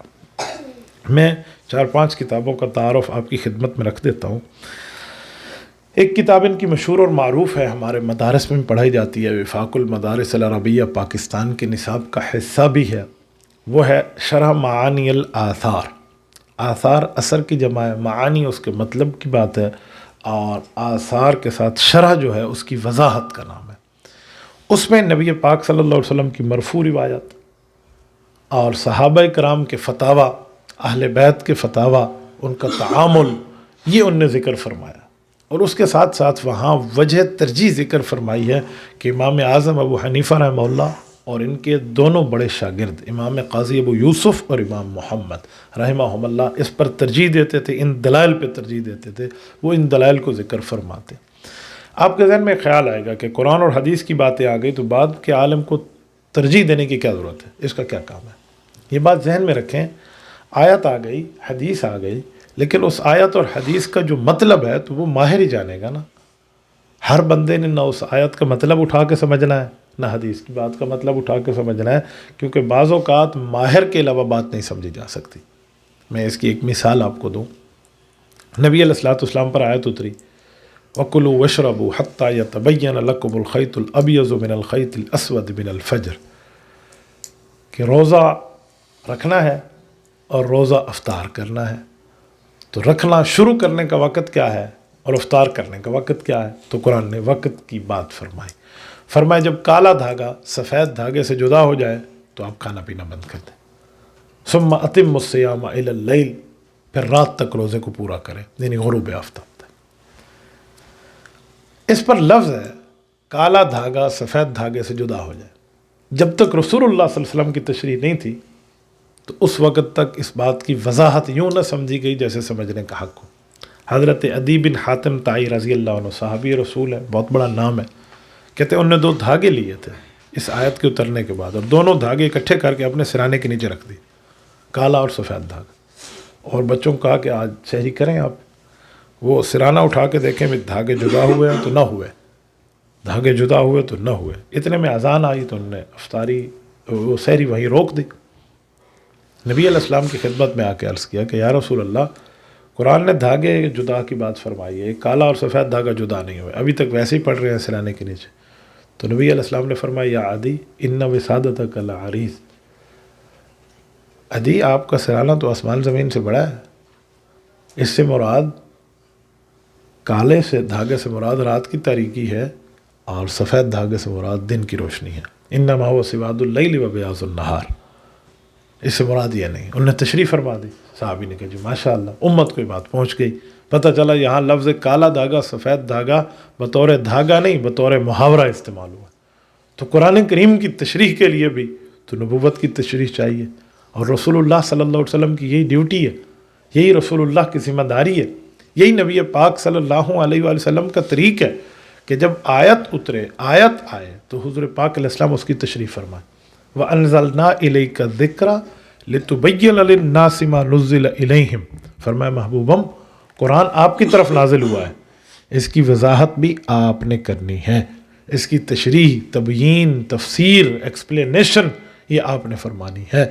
میں 4-5 کتابوں کا تعارف آپ کی خدمت میں رکھ دیتا ہوں. ایک کتاب ان کی مشہور اور معروف ہے، ہمارے مدارس میں پڑھائی جاتی ہے، وفاق المدارس العربیہ پاکستان کے نصاب کا حصہ بھی ہے. وہ ہے شرح معانی الآثار. آثار اثر کی جمع ہے، معانی اس کے مطلب کی بات ہے، اور آثار کے ساتھ شرح جو ہے اس کی وضاحت کا نام ہے. اس میں نبی پاک صلی اللہ علیہ وسلم کی مرفوع روایت اور صحابہ کرام کے فتاویٰ، اہل بیت کے فتاویٰ، ان کا تعامل، یہ ان نے ذکر فرمایا. اور اس کے ساتھ ساتھ وہاں وجہ ترجیح ذکر فرمائی ہے کہ امام اعظم ابو حنیفہ رحمہ اللہ اور ان کے دونوں بڑے شاگرد امام قاضی ابو یوسف اور امام محمد رحمہم اللہ اس پر ترجیح دیتے تھے، ان دلائل پہ ترجیح دیتے تھے. وہ ان دلائل کو ذکر فرماتے. آپ کے ذہن میں خیال آئے گا کہ قرآن اور حدیث کی باتیں آ گئی تو بعد کے عالم کو ترجیح دینے کی کیا ضرورت ہے، اس کا کیا کام ہے. یہ بات ذہن میں رکھیں. آیت آ گئی، حدیث آ گئی، لیکن اس آیت اور حدیث کا جو مطلب ہے تو وہ ماہر ہی جانے گا نا. ہر بندے نے نہ اس آیت کا مطلب اٹھا کے سمجھنا ہے، نہ حدیث کی بات کا مطلب اٹھا کے سمجھنا ہے، کیونکہ بعض اوقات ماہر کے علاوہ بات نہیں سمجھی جا سکتی. میں اس کی ایک مثال آپ کو دوں. نبی علیہ الصلوۃ والسلام پر آیت اتری وَكُلُوا وَاشْرَبُوا حَتَّى يَتَبَيَّنَ لَكُمُ الْخَيْطُ الْأَبْيَضُ مِنَ الْخَيْطِ الْأَسْوَدِ مِنَ الْفَجْرِ، کہ روزہ رکھنا ہے اور روزہ افطار کرنا ہے. تو رکھنا شروع کرنے کا وقت کیا ہے اور افطار کرنے کا وقت کیا ہے؟ تو قرآن نے وقت کی بات فرمائی. فرمایا جب کالا دھاگا سفید دھاگے سے جدا ہو جائے تو آپ کھانا پینا بند کر دیں. ثم اتم الصیام الی اللیل، پھر رات تک روزے کو پورا کریں، یعنی غروب آفتاب تک. اس پر لفظ ہے کالا دھاگا سفید دھاگے سے جدا ہو جائے. جب تک رسول اللہ صلی اللہ علیہ وسلم کی تشریح نہیں تھی تو اس وقت تک اس بات کی وضاحت یوں نہ سمجھی گئی جیسے سمجھنے کا حق ہو. حضرت عدی بن حاتم طائی رضی اللہ عنہ صحابی رسول ہے، بہت بڑا نام ہے. کہتے ہیں انہوں نے 2 دھاگے لیے تھے اس آیت کے اترنے کے بعد، اور دونوں دھاگے اکٹھے کر کے اپنے سرانے کے نیچے رکھ دی، کالا اور سفید دھاگا. اور بچوں کو کہا کہ آج سحری کریں آپ. وہ سرانہ اٹھا کے دیکھیں بھی دھاگے جدا ہوئے ہیں تو نہ ہوئے، دھاگے جدا ہوئے تو نہ ہوئے. اتنے میں اذان آئی تو انہوں نے افطاری وہ سحری وہیں روک دی. نبی علیہ السلام کی خدمت میں آ کے عرض کیا کہ یا رسول اللہ، قرآن نے دھاگے جدا کی بات فرمائی ہے، کالا اور سفید دھاگا جدا نہیں ہوئے، ابھی تک ویسے ہی پڑھ رہے ہیں سرانے کے نیچے. تو نبی علیہ السلام نے فرمایا یا عدی ان وسادتک لعریض، عدی آپ کا سرانہ تو آسمان زمین سے بڑا ہے. اس سے مراد کالے سے دھاگے سے مراد رات کی تاریکی ہے اور سفید دھاگے سے مراد دن کی روشنی ہے. انما هو سواد اللیل و بیاض النہار، اس سے مراد یہ نہیں. انہوں نے تشریح فرما دی. صحابی نے کہا جی ماشاء اللہ، امت کو یہ بات پہنچ گئی. پتہ چلا یہاں لفظ کالا دھاگا سفید دھاگا بطور دھاگا نہیں بطور محاورہ استعمال ہوا. تو قرآن کریم کی تشریح کے لیے بھی تو نبوت کی تشریح چاہیے، اور رسول اللہ صلی اللہ علیہ وسلم کی یہی ڈیوٹی ہے، یہی رسول اللہ کی ذمہ داری ہے، یہی نبی پاک صلی اللہ علیہ وآلہ وسلم کا طریق ہے کہ جب آیت اترے، آیت آئے تو حضور پاک علیہ السلام اس کی تشریح فرمائے. وَأَنزَلْنَا إِلَيْكَ الذِّكْرَ لِتُبَيِّنَ لِلنَّاسِ مَا نُزِّلَ إِلَيْهِمْ. فرمایا محبوبم قرآن آپ کی طرف نازل ہوا ہے، اس کی وضاحت بھی آپ نے کرنی ہے، اس کی تشریح، تبیین، تفسیر، ایکسپلینیشن یہ آپ نے فرمانی ہے.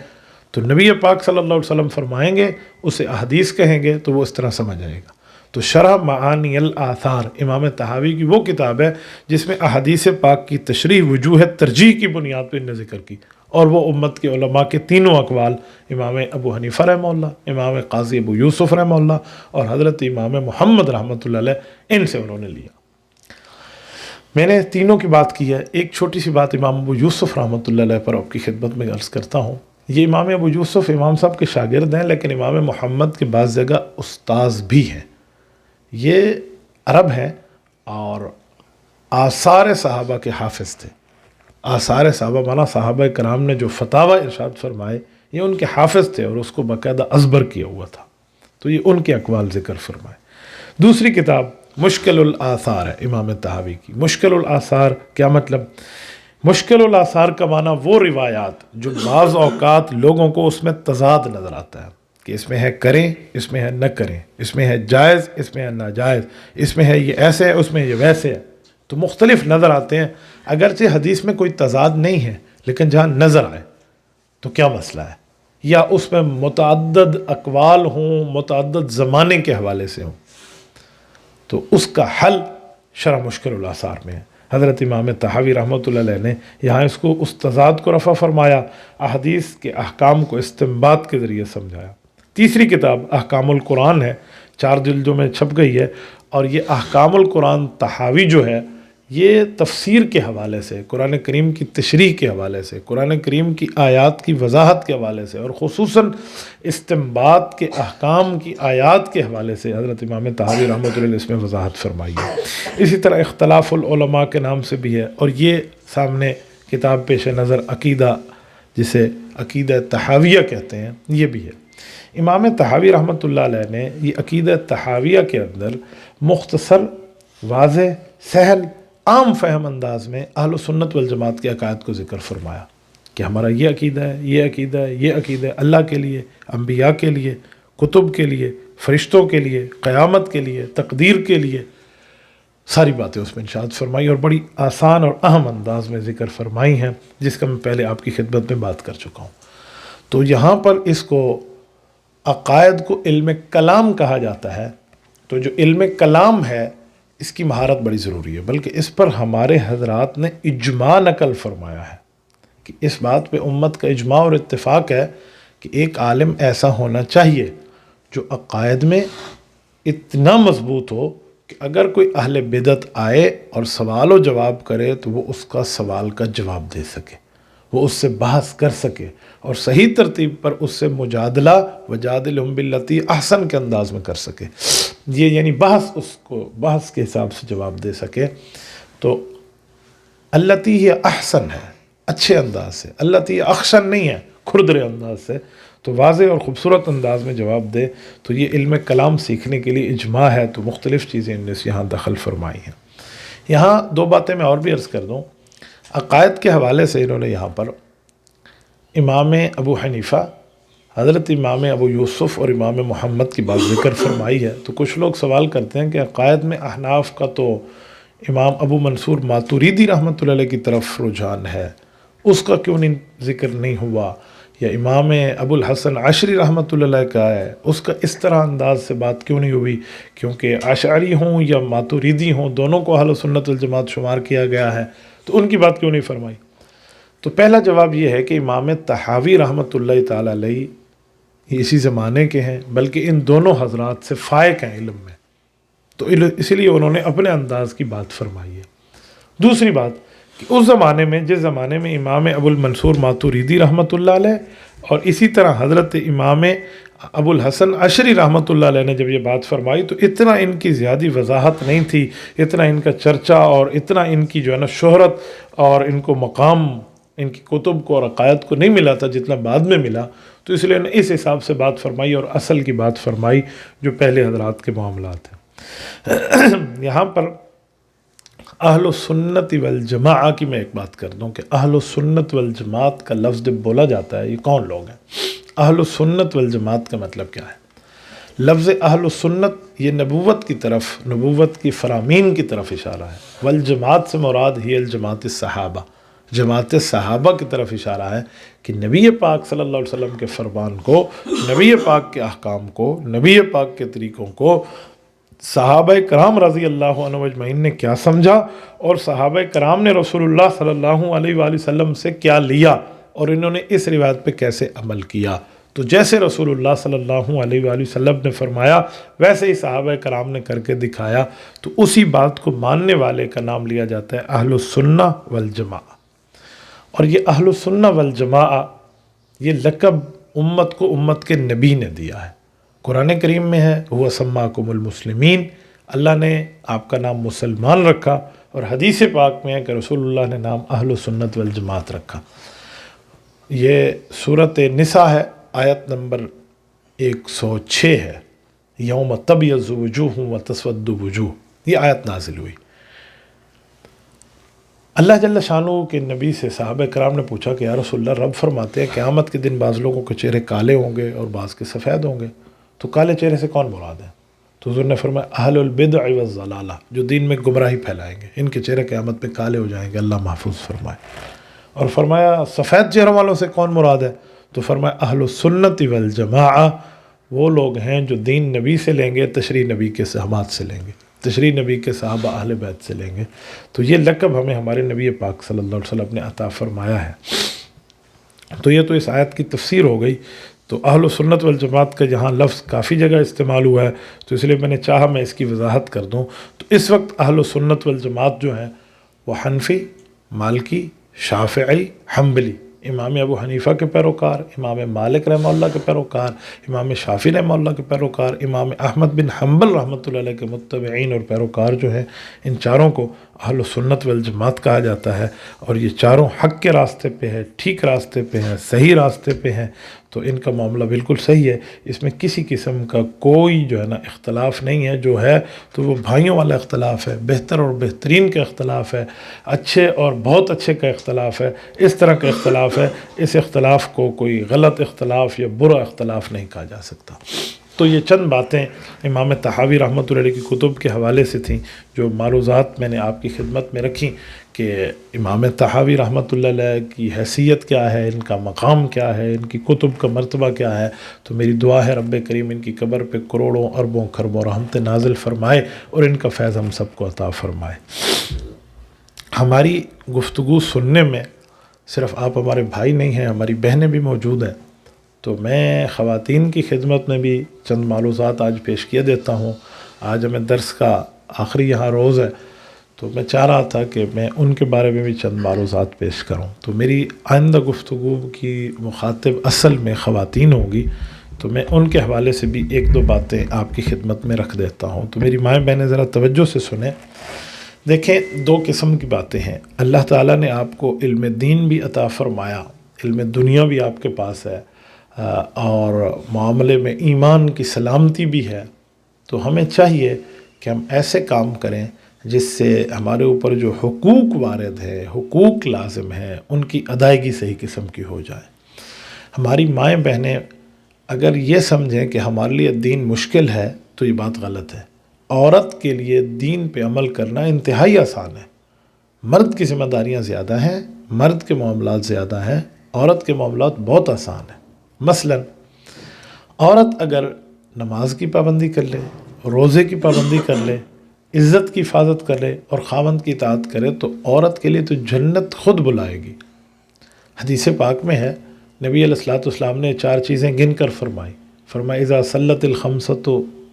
تو نبی پاک صلی اللہ علیہ وسلم فرمائیں گے، اسے احادیث کہیں گے تو وہ اس طرح سمجھ آئے گا. تو شرح معانی الآثار امام طحاوی کی وہ کتاب ہے جس میں احادیث پاک کی تشریح وجوہ ترجیح کی بنیاد پہ نے ذکر کی، اور وہ امت کے علماء کے تینوں اقوال، امام ابو حنیفہ رحمہ اللہ، امام قاضی ابو یوسف رحمہ اللہ، اور حضرت امام محمد رحمۃ اللہ علیہ، ان سے انہوں نے لیا. میں نے تینوں کی بات کی ہے. ایک چھوٹی سی بات امام ابو یوسف رحمۃ اللہ علیہ پر آپ کی خدمت میں عرض کرتا ہوں. یہ امام ابو یوسف امام صاحب کے شاگرد ہیں، لیکن امام محمد کے بعض جگہ استاذ بھی ہیں. یہ عرب ہیں اور آثار صحابہ کے حافظ تھے. آثار صحابہ مانا صحابہ کرام نے جو فتاوی ارشاد فرمائے یہ ان کے حافظ تھے اور اس کو باقاعدہ ازبر کیا ہوا تھا، تو یہ ان کے اقوال ذکر فرمائے. دوسری کتاب مشکل الآثار ہے امام طحاوی کی. مشکل الآثار کیا مطلب؟ مشکل الآثار کا معنی وہ روایات جو بعض اوقات لوگوں کو اس میں تضاد نظر آتا ہے کہ اس میں ہے کریں، اس میں ہے نہ کریں، اس میں ہے جائز، اس میں ہے ناجائز، اس میں ہے یہ ایسے ہے، اس میں یہ ویسے ہے، تو مختلف نظر آتے ہیں. اگرچہ حدیث میں کوئی تضاد نہیں ہے لیکن جہاں نظر آئے تو کیا مسئلہ ہے، یا اس میں متعدد اقوال ہوں، متعدد زمانے کے حوالے سے ہوں، تو اس کا حل شرح مشکل الآثار میں ہے. حضرت امام طحاوی رحمۃ اللہ علیہ نے یہاں اس کو اس تضاد کو رفع فرمایا، احادیث کے احکام کو استنباط کے ذریعے سمجھایا. تیسری کتاب احکام القرآن ہے، 4 جلدوں میں چھپ گئی ہے، اور یہ احکام القرآن طحاوی جو ہے یہ تفسیر کے حوالے سے، قرآن کریم کی تشریح کے حوالے سے، قرآن کریم کی آیات کی وضاحت کے حوالے سے، اور خصوصاً استنباط کے احکام کی آیات کے حوالے سے حضرت امام طحاوی رحمۃ اللہ علیہ اس میں وضاحت فرمائی ہے. اسی طرح اختلاف العلماء کے نام سے بھی ہے، اور یہ سامنے کتاب پیش نظر عقیدہ، جسے عقیدہ طحاویہ کہتے ہیں، یہ بھی ہے. امام طحاوی رحمۃ اللہ علیہ نے یہ عقیدہ طحاویہ کے اندر مختصر، واضح، سہل، عام فہم انداز میں اہل سنت والجماعت کے عقائد کو ذکر فرمایا کہ ہمارا یہ عقیدہ ہے، یہ عقیدہ ہے، یہ عقیدہ ہے، اللہ کے لیے، انبیاء کے لیے، کتب کے لیے، فرشتوں کے لیے، قیامت کے لیے، تقدیر کے لیے، ساری باتیں اس میں ارشاد فرمائی اور بڑی آسان اور اہم انداز میں ذکر فرمائی ہیں، جس کا میں پہلے آپ کی خدمت میں بات کر چکا ہوں. تو یہاں پر اس کو عقائد کو علم کلام کہا جاتا ہے، تو جو علم کلام ہے اس کی مہارت بڑی ضروری ہے، بلکہ اس پر ہمارے حضرات نے اجماع نقل فرمایا ہے کہ اس بات پہ امت کا اجماع اور اتفاق ہے کہ ایک عالم ایسا ہونا چاہیے جو عقائد میں اتنا مضبوط ہو کہ اگر کوئی اہل بدعت آئے اور سوال و جواب کرے تو وہ اس کا سوال کا جواب دے سکے، وہ اس سے بحث کر سکے اور صحیح ترتیب پر اس سے مجادلہ وجادلہم باللتی احسن کے انداز میں کر سکے، یہ یعنی بحث کے حساب سے جواب دے سکے۔ تو اللتی ہی احسن ہے، اچھے انداز سے، اللتی اخشن نہیں ہے کھردرے انداز سے، تو واضح اور خوبصورت انداز میں جواب دے۔ تو یہ علم کلام سیکھنے کے لیے اجماع ہے، تو مختلف چیزیں ان نے یہاں دخل فرمائی ہیں۔ یہاں دو باتیں میں اور بھی عرض کر دوں، عقائد کے حوالے سے انہوں نے یہاں پر امام ابو حنیفہ، حضرت امام ابو یوسف اور امام محمد کی بات ذکر فرمائی ہے۔ تو کچھ لوگ سوال کرتے ہیں کہ عقائد میں احناف کا تو امام ابو منصور ماتوریدی رحمۃ اللہ علیہ کی طرف رجحان ہے، اس کا کیوں نہیں ذکر نہیں ہوا، یا امام ابو الحسن عشری رحمۃ اللہ علیہ کا ہے، اس کا اس طرح انداز سے بات کیوں نہیں ہوئی، کیونکہ اشعری ہوں یا ماتوریدی ہوں دونوں کو اہل سنت والجماعت شمار کیا گیا ہے، تو ان کی بات کیوں نہیں فرمائی؟ تو پہلا جواب یہ ہے کہ امام طحاوی رحمۃ اللہ تعالی علیہ اسی زمانے کے ہیں، بلکہ ان دونوں حضرات سے فائق ہیں علم میں، تو اسی لیے انہوں نے اپنے انداز کی بات فرمائی ہے۔ دوسری بات کہ اس زمانے میں، جس زمانے میں امام ابو المنصور ماتوریدی رحمۃ اللہ علیہ اور اسی طرح حضرت امام ابو الحسن عشری رحمۃ اللہ علیہ نے جب یہ بات فرمائی، تو اتنا ان کی زیادہ وضاحت نہیں تھی، اتنا ان کا چرچا اور اتنا ان کی جو ہے نا شہرت اور ان کو مقام ان کی کتب کو اور عقائد کو نہیں ملا تھا جتنا بعد میں ملا، تو اس لیے انہیں اس حساب سے بات فرمائی اور اصل کی بات فرمائی جو پہلے حضرات کے معاملات ہیں۔ یہاں پر اہل سنت والجماعہ کی میں ایک بات کر دوں کہ اہل سنت والجماعت کا لفظ جب بولا جاتا ہے، یہ کون لوگ ہیں؟ اہل سنت والجماعت کا مطلب کیا ہے؟ لفظ اہل سنت یہ نبوت کی طرف، نبوت کی فرامین کی طرف اشارہ ہے، والجماعت سے مراد ہی الجماعت الصحابہ، جماعت صحابہ کی طرف اشارہ ہے کہ نبی پاک صلی اللہ علیہ وسلم کے فرمان کو، نبی پاک کے احکام کو، نبی پاک کے طریقوں کو صحابہ کرام رضی اللہ عنہ اجمعین نے کیا سمجھا اور صحابہ کرام نے رسول اللہ صلی اللہ علیہ وآلہ وسلم سے کیا لیا اور انہوں نے اس روایت پہ کیسے عمل کیا۔ تو جیسے رسول اللہ صلی اللہ علیہ وآلہ وسلم نے فرمایا ویسے ہی صحابہ کرام نے کر کے دکھایا، تو اسی بات کو ماننے والے کا نام لیا جاتا ہے اہل السنہ والجماعہ۔ اور یہ اہل السنہ والجماعہ یہ لقب امت کو امت کے نبی نے دیا ہے، قرآن کریم میں ہے هو سماکم المسلمین، اللہ نے آپ کا نام مسلمان رکھا، اور حدیث پاک میں ہے کہ رسول اللہ نے نام اہل سنت والجماعت رکھا۔ یہ سورۃ نساء ہے، آیت نمبر 106 ہے، یوم تبیض وجوہ وتسود وجوہ، یہ آیت نازل ہوئی۔ اللہ جل شانہ کے نبی سے صحابہ کرام نے پوچھا کہ یا رسول اللہ، رب فرماتے ہیں قیامت کے دن بعض لوگوں کے چہرے کالے ہوں گے اور بعض کے سفید ہوں گے، تو کالے چہرے سے کون مراد ہے؟ تو حضور نے فرمایا اہل البدع والضلالہ، جو دین میں گمراہی پھیلائیں گے، ان کے چہرے قیامت پہ کالے ہو جائیں گے، اللہ محفوظ فرمائے۔ اور فرمایا سفید چہروں والوں سے کون مراد ہے؟ تو فرمایا اہل السنت والجماعہ، وہ لوگ ہیں جو دین نبی سے لیں گے، تشریح نبی کے صحابات سے لیں گے، تشریح نبی کے صحابہ اہل بیت سے لیں گے۔ تو یہ لقب ہمیں ہمارے نبی پاک صلی اللہ علیہ وسلم نے عطا فرمایا ہے۔ تو یہ تو اس آیت کی تفسیر ہو گئی۔ تو اہل سنت والجماعت کا جہاں لفظ کافی جگہ استعمال ہوا ہے، تو اس لیے میں نے چاہا میں اس کی وضاحت کر دوں۔ تو اس وقت اہل سنت والجماعت جو ہیں وہ حنفی، مالکی، شافعی، حنبلی، امام ابو حنیفہ کے پیروکار، امام مالک رحمہ اللہ کے پیروکار، امام شافعی رحمہ اللہ کے پیروکار، امام احمد بن حنبل رحمۃ اللہ علیہ کے متبعین اور پیروکار جو ہیں، ان چاروں کو اہل سنت والجماعت کہا جاتا ہے۔ اور یہ چاروں حق کے راستے پہ ہے، ٹھیک راستے پہ ہیں، صحیح راستے پہ ہیں، تو ان کا معاملہ بالکل صحیح ہے، اس میں کسی قسم کا کوئی جو ہے نا اختلاف نہیں ہے، جو ہے تو وہ بھائیوں والا اختلاف ہے، بہتر اور بہترین کا اختلاف ہے، اچھے اور بہت اچھے کا اختلاف ہے، اس طرح کا اختلاف ہے۔ اس اختلاف کو کوئی غلط اختلاف یا برا اختلاف نہیں کہا جا سکتا۔ تو یہ چند باتیں امام طحاوی رحمۃ اللہ علیہ کی کتب کے حوالے سے تھیں، جو معروضات میں نے آپ کی خدمت میں رکھیں کہ امام طحاوی رحمۃ اللہ علیہ کی حیثیت کیا ہے، ان کا مقام کیا ہے، ان کی کتب کا مرتبہ کیا ہے۔ تو میری دعا ہے رب کریم ان کی قبر پہ کروڑوں اربوں خربوں رحمت نازل فرمائے اور ان کا فیض ہم سب کو عطا فرمائے۔ ہماری گفتگو سننے میں صرف آپ ہمارے بھائی نہیں ہیں، ہماری بہنیں بھی موجود ہیں، تو میں خواتین کی خدمت میں بھی چند معلومات آج پیش کیے دیتا ہوں۔ آج ہمیں درس کا آخری یہاں روز ہے، تو میں چاہ رہا تھا کہ میں ان کے بارے میں بھی چند معلومات پیش کروں۔ تو میری آئندہ گفتگو کی مخاطب اصل میں خواتین ہوگی، تو میں ان کے حوالے سے بھی ایک دو باتیں آپ کی خدمت میں رکھ دیتا ہوں۔ تو میری مائیں بہنیں ذرا توجہ سے سنیں۔ دیکھیں، دو قسم کی باتیں ہیں۔ اللہ تعالیٰ نے آپ کو علم دین بھی عطا فرمایا، علم دنیا بھی آپ کے پاس ہے، اور معاملے میں ایمان کی سلامتی بھی ہے۔ تو ہمیں چاہیے کہ ہم ایسے کام کریں جس سے ہمارے اوپر جو حقوق وارد ہے، حقوق لازم ہے، ان کی ادائیگی صحیح قسم کی ہو جائے۔ ہماری مائیں بہنیں اگر یہ سمجھیں کہ ہمارے لیے دین مشکل ہے تو یہ بات غلط ہے۔ عورت کے لیے دین پہ عمل کرنا انتہائی آسان ہے۔ مرد کی ذمہ داریاں زیادہ ہیں، مرد کے معاملات زیادہ ہیں، عورت کے معاملات بہت آسان ہیں۔ مثلا عورت اگر نماز کی پابندی کر لے، روزے کی پابندی کر لے، عزت کی حفاظت کر لے اور خاوند کی اطاعت کرے تو عورت کے لیے تو جنت خود بلائے گی۔ حدیث پاک میں ہے، نبی علیہ الصلوۃ والسلام نے 4 چیزیں گن کر فرمائی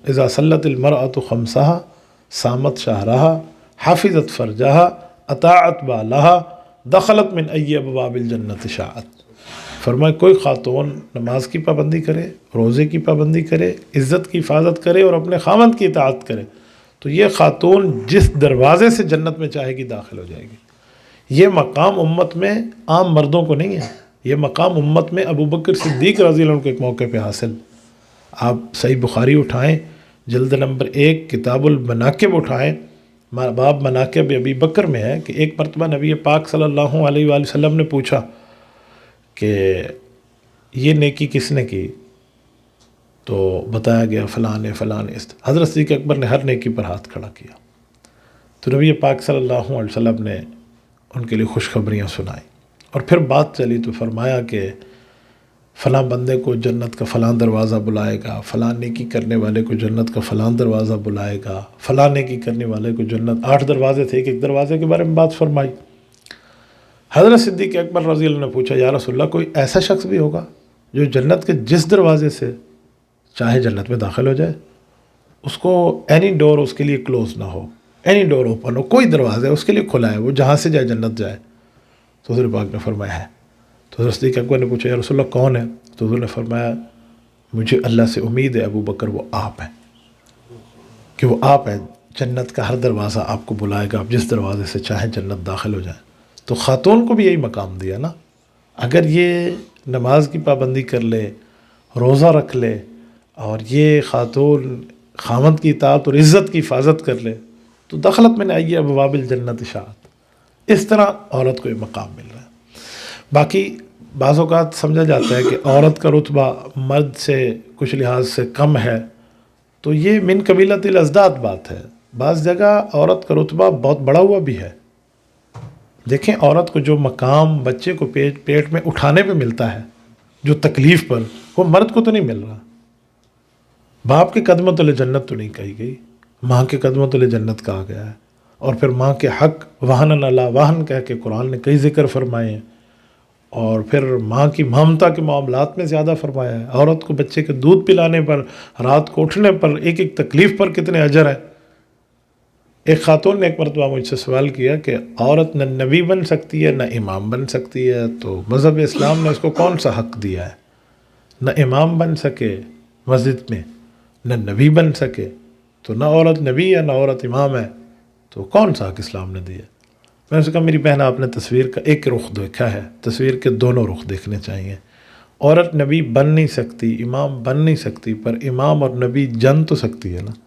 اذا صلت المرأة خمسہا صامت شہرہا حافظت فرجہا اطاعت بالہا دخلت من ای ابواب الجنت شاءت۔ فرمائے کوئی خاتون نماز کی پابندی کرے، روزے کی پابندی کرے، عزت کی حفاظت کرے اور اپنے خاوند کی اطاعت کرے تو یہ خاتون جس دروازے سے جنت میں چاہے گی داخل ہو جائے گی۔ یہ مقام امت میں عام مردوں کو نہیں ہے، یہ مقام امت میں ابو بکر صدیق رضی اللہ عنہ کے ایک موقع پہ حاصل۔ آپ صحیح بخاری اٹھائیں، جلد نمبر 1 کتاب المناقب اٹھائیں، باب مناقب ابی بکر میں ہے کہ ایک مرتبہ نبی پاک صلی اللہ علیہ وآلہ وسلم نے پوچھا کہ یہ نیکی کس نے کی، تو بتایا گیا فلاں نے فلاں نے۔ حضرت صدیق اکبر نے ہر نیکی پر ہاتھ کھڑا کیا، تو نبی پاک صلی اللہ علیہ وسلم نے ان کے لیے خوشخبریاں سنائیں، اور پھر بات چلی تو فرمایا کہ فلاں بندے کو جنت کا فلاں دروازہ بلائے گا، فلاں نیکی کرنے والے کو جنت کا فلاں دروازہ بلائے گا، فلاں نیکی کرنے والے کو جنت 8 دروازے تھے، ایک دروازے کے بارے میں بات فرمائی۔ حضرت صدیق اکبر رضی اللہ عنہ نے پوچھا یا رسول اللہ کوئی ایسا شخص بھی ہوگا جو جنت کے جس دروازے سے چاہے جنت میں داخل ہو جائے، اس کو اینی ڈور اس کے لیے کلوز نہ ہو، اینی ڈور اوپن ہو، کوئی دروازہ ہے اس کے لیے کھلا ہے، وہ جہاں سے جائے جنت جائے؟ تو حضور پاک نے فرمایا ہے۔ تو حضرت صدیق اکبر نے پوچھا یا رسول اللہ کون ہے؟ تو حضور نے فرمایا مجھے اللہ سے امید ہے ابو بکر وہ آپ ہیں، کہ وہ آپ ہیں، جنت کا ہر دروازہ آپ کو بلائے گا، آپ جس دروازے سے چاہیں جنت داخل ہو جائیں۔ تو خاتون کو بھی یہی مقام دیا نا، اگر یہ نماز کی پابندی کر لے، روزہ رکھ لے، اور یہ خاتون خاوند کی اطاعت اور عزت کی حفاظت کر لے تو دخلت من ای ابواب الجنت شاءت۔ اس طرح عورت کو یہ مقام مل رہا ہے۔ باقی بعض اوقات سمجھا جاتا ہے کہ عورت کا رتبہ مرد سے کچھ لحاظ سے کم ہے، تو یہ من قبیلۃ الازداد بات ہے۔ بعض جگہ عورت کا رتبہ بہت بڑا ہوا بھی ہے۔ دیکھیں عورت کو جو مقام بچے کو پیٹ میں اٹھانے پہ ملتا ہے، جو تکلیف پر، وہ مرد کو تو نہیں مل رہا۔ باپ کے قدموں تلے جنت تو نہیں کہی گئی، ماں کے قدموں تلے جنت کہا گیا ہے، اور پھر ماں کے حق وہن علی وہن کہہ کے قرآن نے کئی ذکر فرمائے ہیں، اور پھر ماں کی ممتا کے معاملات میں زیادہ فرمایا ہے۔ عورت کو بچے کے دودھ پلانے پر، رات کو اٹھنے پر، ایک ایک تکلیف پر کتنے اجر ہے۔ ایک خاتون نے ایک مرتبہ مجھ سے سوال کیا کہ عورت نہ نبی بن سکتی ہے نہ امام بن سکتی ہے، تو مذہب اسلام نے اس کو کون سا حق دیا ہے؟ نہ امام بن سکے مسجد میں، نہ نبی بن سکے، تو نہ عورت نبی ہے نہ عورت امام ہے، تو کون سا حق اسلام نے دیا؟ میں نے اس سے کہا میری بہن آپ نے تصویر کا ایک رخ دیکھا ہے، تصویر کے دونوں رخ دیکھنے چاہیے۔ عورت نبی بن نہیں سکتی، امام بن نہیں سکتی، پر امام اور نبی جن تو سکتی ہے نا۔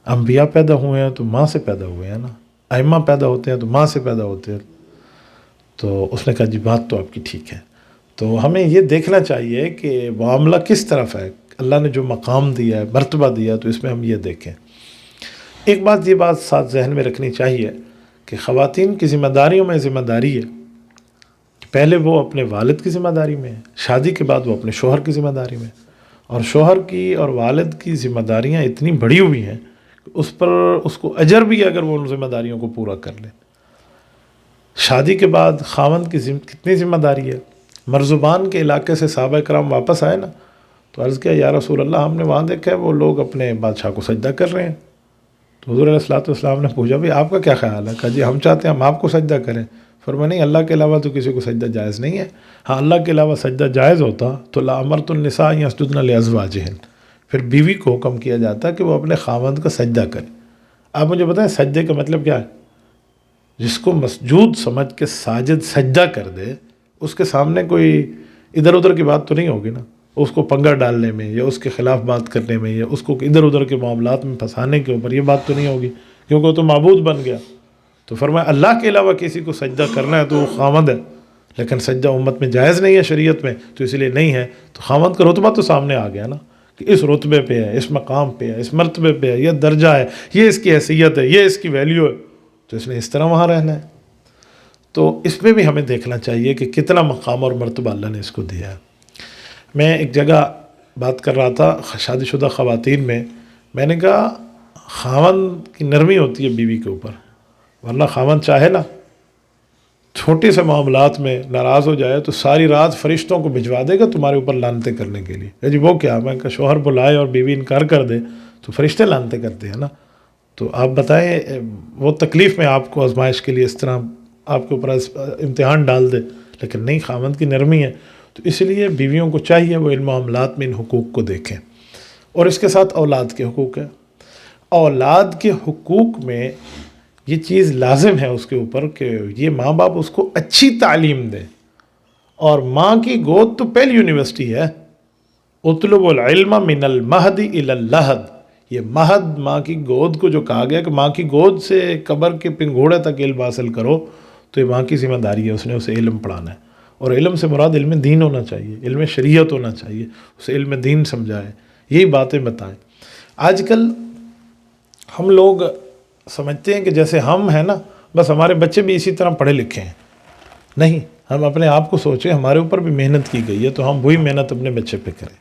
انبیاء پیدا ہوئے ہیں تو ماں سے پیدا ہوئے ہیں نا، ائمہ پیدا ہوتے ہیں تو ماں سے پیدا ہوتے ہیں۔ تو اس نے کہا جی بات تو آپ کی ٹھیک ہے۔ تو ہمیں یہ دیکھنا چاہیے کہ معاملہ کس طرف ہے۔ اللہ نے جو مقام دیا ہے، مرتبہ دیا ہے، تو اس میں ہم یہ دیکھیں۔ ایک بات، یہ بات ساتھ ذہن میں رکھنی چاہیے کہ خواتین کی ذمہ داریوں میں ذمہ داری ہے، پہلے وہ اپنے والد کی ذمہ داری میں ہے، شادی کے بعد وہ اپنے شوہر کی ذمہ داری میں، اور شوہر کی اور والد کی ذمہ داریاں اتنی بڑی ہوئی ہیں کہ اس پر اس کو اجر بھی ہے اگر وہ ان ذمہ داریوں کو پورا کر لے۔ شادی کے بعد خاوند کی کتنی ذمہ داری ہے۔ مرزبان کے علاقے سے صحابہ کرام واپس آئے نا، تو عرض کیا یا رسول اللہ، ہم نے وہاں دیکھا ہے وہ لوگ اپنے بادشاہ کو سجدہ کر رہے ہیں۔ تو حضور علیہ الصلوۃ والسلام نے پوچھا بھئی آپ کا کیا خیال ہے؟ کہا جی ہم چاہتے ہیں ہم آپ کو سجدہ کریں۔ فرمایا نہیں، اللہ کے علاوہ تو کسی کو سجدہ جائز نہیں ہے۔ ہاں اللہ کے علاوہ سجدہ جائز ہوتا تو لامرت النساء یسجدن لازواجہن، پھر بیوی کو حکم کیا جاتا کہ وہ اپنے خاوند کا سجدہ کرے۔ آپ مجھے بتائیں سجدے کا مطلب کیا ہے؟ جس کو مسجود سمجھ کے ساجد سجدہ کر دے، اس کے سامنے کوئی ادھر ادھر کی بات تو نہیں ہوگی نا، اس کو پنگا ڈالنے میں یا اس کے خلاف بات کرنے میں یا اس کو ادھر ادھر کے معاملات میں پھنسانے کے اوپر یہ بات تو نہیں ہوگی، کیونکہ وہ تو معبود بن گیا۔ تو فرمایا اللہ کے علاوہ کسی کو سجدہ کرنا ہے تو وہ خاوند ہے، لیکن سجدہ امت میں جائز نہیں ہے شریعت میں، تو اس لیے نہیں ہے۔ تو خاوند کا رتبہ تو سامنے آ گیا نا کہ اس رتبے پہ ہے، اس مقام پہ ہے، اس مرتبے پہ ہے، یہ درجہ ہے، یہ اس کی حیثیت ہے، یہ اس کی ویلیو ہے، تو اس نے اس طرح وہاں رہنا ہے۔ تو اس میں بھی ہمیں دیکھنا چاہیے کہ کتنا مقام اور مرتبہ اللہ نے اس کو دیا ہے۔ میں ایک جگہ بات کر رہا تھا شادی شدہ خواتین میں نے کہا خاوند کی نرمی ہوتی ہے بیوی کے اوپر، ورنہ خاوند چاہے نا چھوٹے سے معاملات میں ناراض ہو جائے تو ساری رات فرشتوں کو بھجوا دے گا تمہارے اوپر لانتیں کرنے کے لیے۔ جی وہ کیا؟ میں کہا شوہر بلائے اور بیوی انکار کر دے تو فرشتے لانتیں کرتے ہیں نا۔ تو آپ بتائیں وہ تکلیف میں آپ کو آزمائش کے لیے اس طرح آپ کے اوپر امتحان ڈال دے، لیکن نہیں، خاوند کی نرمی ہے۔ تو اس لیے بیویوں کو چاہیے وہ ان معاملات میں ان حقوق کو دیکھیں۔ اور اس کے ساتھ اولاد کے حقوق ہے۔ اولاد کے حقوق میں یہ چیز لازم ہے اس کے اوپر کہ یہ ماں باپ اس کو اچھی تعلیم دیں، اور ماں کی گود تو پہلی یونیورسٹی ہے۔ اطلب العلم من المہد الی اللحد، یہ مہد ماں کی گود کو جو کہا گیا کہ ماں کی گود سے قبر کے پنگھوڑے تک علم حاصل کرو، تو یہ ماں کی ذمہ داری ہے، اس نے اسے علم پڑھانا ہے۔ اور علم سے مراد علم دین ہونا چاہیے، علم شریعت ہونا چاہیے، اسے علم دین سمجھائے، یہی باتیں بتائیں۔ آج کل ہم لوگ سمجھتے ہیں کہ جیسے ہم ہیں نا بس ہمارے بچے بھی اسی طرح پڑھے لکھے ہیں۔ نہیں، ہم اپنے آپ کو سوچیں، ہمارے اوپر بھی محنت کی گئی ہے تو ہم وہی محنت اپنے بچے پہ کریں۔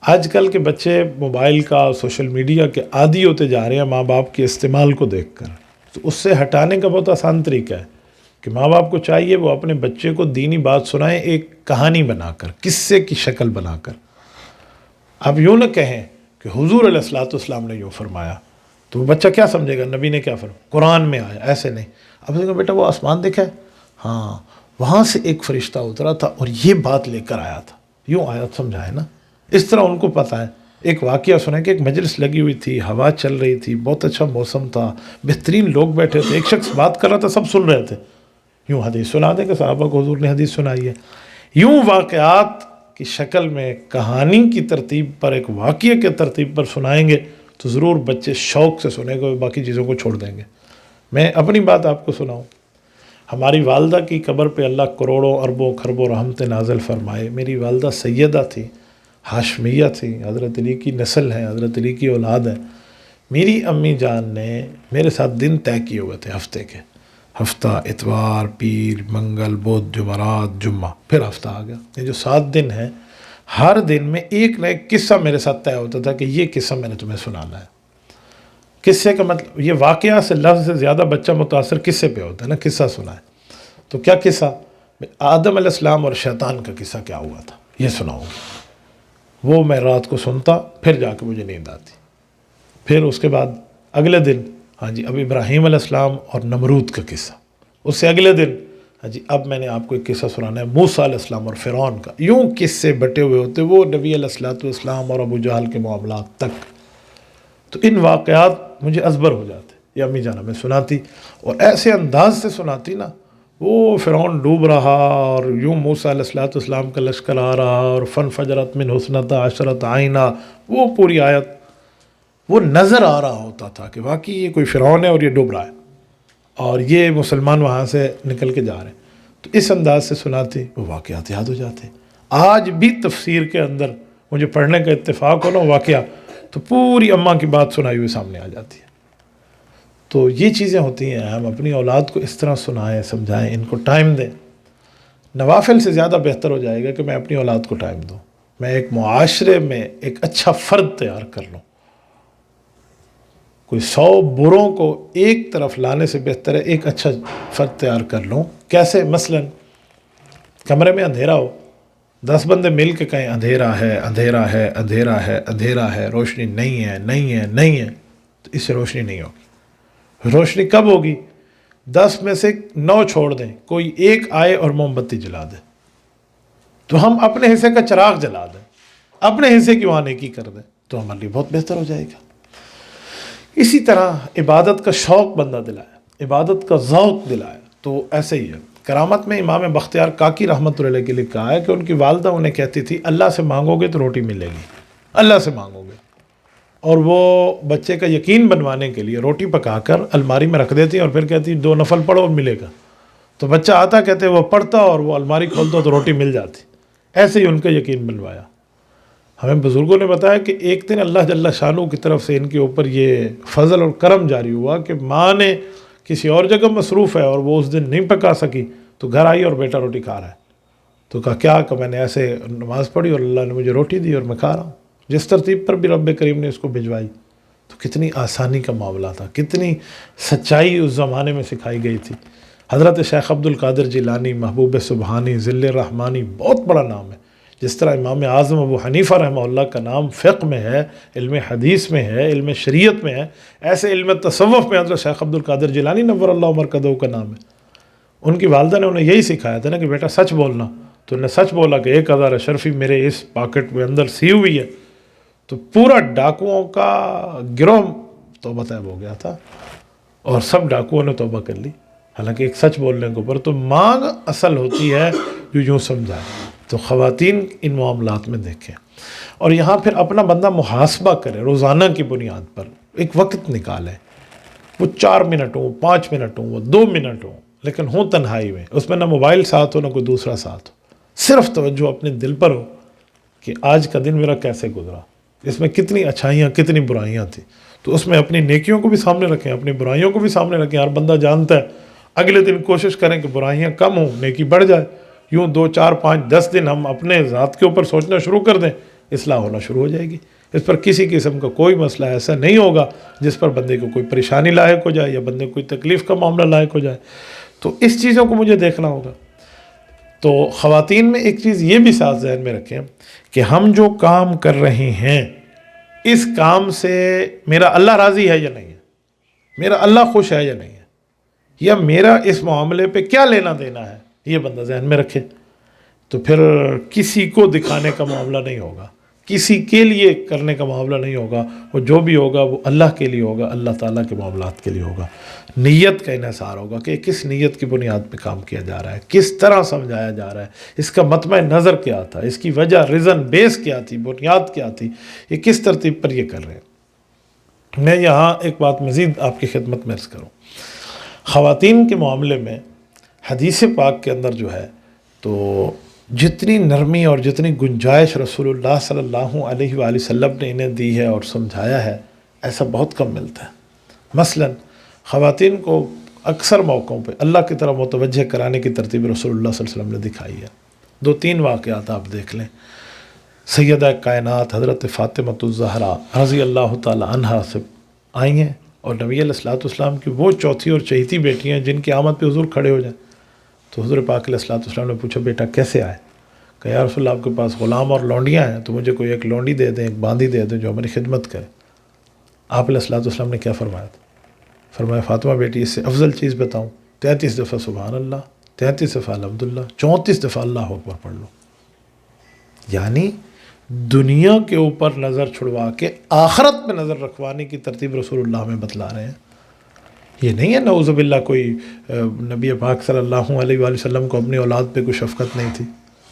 آج کل کے بچے موبائل کا، سوشل میڈیا کے عادی ہوتے جا رہے ہیں ماں باپ کے استعمال کو دیکھ کر، تو اس سے ہٹانے کا بہت آسان طریقہ ہے کہ ماں باپ کو چاہیے وہ اپنے بچے کو دینی بات سنائیں، ایک کہانی بنا کر، قصے کی شکل بنا کر۔ آپ یوں نہ کہیں کہ حضور علیہ الصلوۃ والسلام نے یوں فرمایا، تو وہ بچہ کیا سمجھے گا نبی نے کیا فرمایا، قرآن میں آیا، ایسے نہیں۔ اب دیکھو بیٹا وہ آسمان دیکھا ہے، ہاں وہاں سے ایک فرشتہ اترا تھا اور یہ بات لے کر آیا تھا، یوں آیت سمجھائے نا، اس طرح ان کو پتہ ہے۔ ایک واقعہ سنیں کہ ایک مجلس لگی ہوئی تھی، ہوا چل رہی تھی، بہت اچھا موسم تھا، بہترین لوگ بیٹھے تھے، ایک شخص بات کر رہا تھا، سب سن رہے تھے۔ یوں حدیث سنا دے کہ صحابہ کو حضور نے حدیث سنائی ہے، یوں واقعات کی شکل میں کہانی کی ترتیب پر، ایک واقعے کے ترتیب پر سنائیں گے تو ضرور بچے شوق سے سنیں گے، باقی چیزوں کو چھوڑ دیں گے۔ میں اپنی بات آپ کو سناؤں، ہماری والدہ کی قبر پہ اللہ کروڑوں اربوں خربوں رحمت نازل فرمائے۔ میری والدہ سیدہ تھی، ہاشمیہ تھی، حضرت علی کی نسل ہے، حضرت علی کی اولاد ہے۔ میری امی جان نے میرے ساتھ دن طے کیے ہوئے تھے ہفتے کے، ہفتہ اتوار، پیر، منگل، بدھ، جمعرات، جمعہ، پھر ہفتہ آ گیا۔ یہ جو 7 دن ہیں، ہر دن میں ایک نہ ایک قصہ میرے ساتھ طے ہوتا تھا کہ یہ قصہ میں نے تمہیں سنانا ہے۔ قصے کا مطلب یہ واقعہ سے لفظ سے زیادہ بچہ متاثر قصے پہ ہوتا ہے نا، قصہ سنائے۔ تو کیا قصہ؟ آدم علیہ السلام اور شیطان کا قصہ کیا ہوا تھا یہ سناؤں گا۔ وہ میں رات کو سنتا، پھر جا کے مجھے نیند آتی۔ پھر اس کے بعد اگلے دن ہاں جی اب ابراہیم علیہ السلام اور نمرود کا قصہ، اس سے اگلے دن ہاں جی اب میں نے آپ کو ایک قصہ سنانا ہے موسیٰ علیہ السلام اور فرعون کا۔ یوں قصے بٹے ہوئے ہوتے وہ نبی علیہ الصلوۃ والسلام اور ابو جہل کے معاملات تک۔ تو ان واقعات مجھے ازبر ہو جاتے، یہ امی جانا میں سناتی، اور ایسے انداز سے سناتی نا، وہ فرعون ڈوب رہا اور یوں موسیٰ علیہ الصلوۃ والسلام کا لشکر آ رہا اور فنفجرت من حسنتا عشرۃ عینہ، وہ پوری آیت وہ نظر آ رہا ہوتا تھا کہ واقعی یہ کوئی فرعون ہے اور یہ ڈوب رہا ہے اور یہ مسلمان وہاں سے نکل کے جا رہے ہیں۔ تو اس انداز سے سناتی، وہ واقعات یاد ہو جاتے۔ آج بھی تفسیر کے اندر مجھے پڑھنے کا اتفاق ہو نا واقعہ تو پوری اماں کی بات سنائی ہوئی سامنے آ جاتی ہے۔ تو یہ چیزیں ہوتی ہیں، ہم اپنی اولاد کو اس طرح سنائیں، سمجھائیں، ان کو ٹائم دیں۔ نوافل سے زیادہ بہتر ہو جائے گا کہ میں اپنی اولاد کو ٹائم دوں، میں ایک معاشرے میں ایک اچھا فرد تیار کر لوں۔ کوئی 100 بروں کو ایک طرف لانے سے بہتر ہے ایک اچھا فرد تیار کر لوں۔ کیسے؟ مثلاً کمرے میں اندھیرا ہو، 10 بندے مل کے کہیں اندھیرا ہے، اندھیرا ہے، اندھیرا ہے، اندھیرا ہے، روشنی نہیں ہے، نہیں ہے، نہیں ہے، تو اس سے روشنی نہیں ہوگی۔ روشنی کب ہوگی؟ 10 میں سے 9 چھوڑ دیں، کوئی ایک آئے اور موم بتی جلا دے، تو ہم اپنے حصے کا چراغ جلا دیں، اپنے حصے کی وہاں نیکی کر دیں، تو ہمارے لیے بہت بہتر ہو جائے گا۔ اسی طرح عبادت کا شوق بندہ دلائے، عبادت کا ذوق دلائے، تو ایسے ہی ہے۔ کرامت میں امام بختیار کاکی رحمۃ اللہ علیہ کے لکھا ہے کہ ان کی والدہ انہیں کہتی تھی اللہ سے مانگو گے تو روٹی ملے گی، اللہ سے مانگو گے، اور وہ بچے کا یقین بنوانے کے لیے روٹی پکا کر الماری میں رکھ دیتی اور پھر کہتی 2 نفل پڑھو اور ملے گا، تو بچہ آتا کہتے وہ پڑھتا اور وہ الماری کھولتا تو روٹی مل جاتی۔ ایسے ہی ان کا یقین بنوایا۔ ہمیں بزرگوں نے بتایا کہ ایک دن اللہ جل شانہ کی طرف سے ان کے اوپر یہ فضل اور کرم جاری ہوا کہ ماں نے کسی اور جگہ مصروف ہے اور وہ اس دن نہیں پکا سکی، تو گھر آئی اور بیٹا روٹی کھا رہا ہے، تو کہا کیا کہ میں نے ایسے نماز پڑھی اور اللہ نے مجھے روٹی دی اور میں کھا رہا ہوں، جس ترتیب پر بھی رب کریم نے اس کو بھجوائی۔ تو کتنی آسانی کا معاملہ تھا، کتنی سچائی اس زمانے میں سکھائی گئی تھی۔ حضرت شیخ عبد القادر جیلانی، محبوب سبحانی، ذل الرحمانی، بہت بڑا نام ہے۔ جس طرح امام اعظم ابو حنیفہ رحمہ اللہ کا نام فقہ میں ہے، علم حدیث میں ہے، علم شریعت میں ہے، ایسے علم تصوف میں حضرت شیخ عبد القادر جیلانی نور اللہ مرکزہ کا نام ہے۔ ان کی والدہ نے انہیں یہی سکھایا تھا نا کہ بیٹا سچ بولنا، تو انہیں سچ بولا کہ 1000 اشرفی میرے اس پاکٹ میں اندر سی ہوئی ہے، تو پورا ڈاکوؤں کا گروہ توبہ طیب ہو گیا تھا اور سب ڈاکوؤں نے توبہ کر لی، حالانکہ ایک سچ بولنے کے اوپر۔ تو مانگ اصل ہوتی ہے جو یوں سمجھائے۔ تو خواتین ان معاملات میں دیکھیں، اور یہاں پھر اپنا بندہ محاسبہ کرے روزانہ کی بنیاد پر، ایک وقت نکالے، وہ 4 منٹ ہوں، 5 منٹ ہوں، وہ 2 منٹ ہوں، لیکن ہوں تنہائی میں، اس میں نہ موبائل ساتھ ہو نہ کوئی دوسرا ساتھ ہو، صرف توجہ اپنے دل پر ہو کہ آج کا دن میرا کیسے گزرا، اس میں کتنی اچھائیاں کتنی برائیاں تھیں، تو اس میں اپنی نیکیوں کو بھی سامنے رکھیں، اپنی برائیوں کو بھی سامنے رکھیں۔ ہر بندہ جانتا ہے، اگلے دن کوشش کریں کہ برائیاں کم ہوں، نیکی بڑھ جائے۔ یوں 2 4 5 10 دن ہم اپنے ذات کے اوپر سوچنا شروع کر دیں، اصلاح ہونا شروع ہو جائے گی۔ اس پر کسی قسم کا کوئی مسئلہ ایسا نہیں ہوگا جس پر بندے کو کوئی پریشانی لاحق ہو جائے یا بندے کو کوئی تکلیف کا معاملہ لاحق ہو جائے۔ تو اس چیزوں کو مجھے دیکھنا ہوگا۔ تو خواتین میں ایک چیز یہ بھی ساتھ ذہن میں رکھیں کہ ہم جو کام کر رہے ہیں اس کام سے میرا اللہ راضی ہے یا نہیں ہے، میرا اللہ خوش ہے یا نہیں ہے، یا میرا اس معاملے پہ کیا لینا دینا ہے، یہ بندہ ذہن میں رکھے، تو پھر کسی کو دکھانے کا معاملہ نہیں ہوگا، کسی کے لیے کرنے کا معاملہ نہیں ہوگا، وہ جو بھی ہوگا وہ اللہ کے لیے ہوگا، اللہ تعالیٰ کے معاملات کے لیے ہوگا۔ نیت کا انحصار ہوگا کہ کس نیت کی بنیاد پہ کام کیا جا رہا ہے، کس طرح سمجھایا جا رہا ہے، اس کا مطمع نظر کیا تھا، اس کی وجہ ریزن بیس کیا تھی، بنیاد کیا تھی، یہ کس ترتیب پر یہ کر رہے ہیں۔ میں یہاں ایک بات مزید آپ کی خدمت میں عرض کروں، خواتین کے معاملے میں حدیث پاک کے اندر جو ہے تو جتنی نرمی اور جتنی گنجائش رسول اللہ صلی اللہ علیہ وآلہ وسلم نے انہیں دی ہے اور سمجھایا ہے، ایسا بہت کم ملتا ہے۔ مثلا خواتین کو اکثر موقعوں پہ اللہ کی طرف متوجہ کرانے کی ترتیب رسول اللہ صلی اللہ علیہ وسلم نے دکھائی ہے۔ 2-3 واقعات آپ دیکھ لیں۔ سیدہ کائنات حضرت فاطمۃ الزہرا رضی اللہ تعالی عنہا سے آئی ہیں، اور نبی علیہ الصلوۃ والسلام کی وہ چوتھی اور چہیتی بیٹی ہیں جن کی آمد پہ حضور کھڑے ہو جائیں۔ تو حضور پاک علیہ الصلوۃ والسلام نے پوچھا بیٹا کیسے آئے؟ کہ یا رسول اللہ آپ کے پاس غلام اور لونڈیاں ہیں، تو مجھے کوئی ایک لونڈی دے دیں، ایک باندی دے دیں جو ہماری خدمت کرے۔ آپ علیہ الصلوۃ والسلام نے کیا فرمایا تھا؟ فرمایا فاطمہ بیٹی اس سے افضل چیز بتاؤں، 33 دفعہ سبحان اللہ، 33 دفعہ الحمدللہ، 34 دفعہ اللہ اکبر پڑھ لو۔ یعنی دنیا کے اوپر نظر چھڑوا کے آخرت میں نظر رکھوانے کی ترتیب رسول اللہ ہمیں بتلا رہے ہیں۔ یہ نہیں ہے نعوذ باللہ کوئی نبی پاک صلی اللہ علیہ وآلہ وسلم کو اپنی اولاد پہ کوئی شفقت نہیں تھی،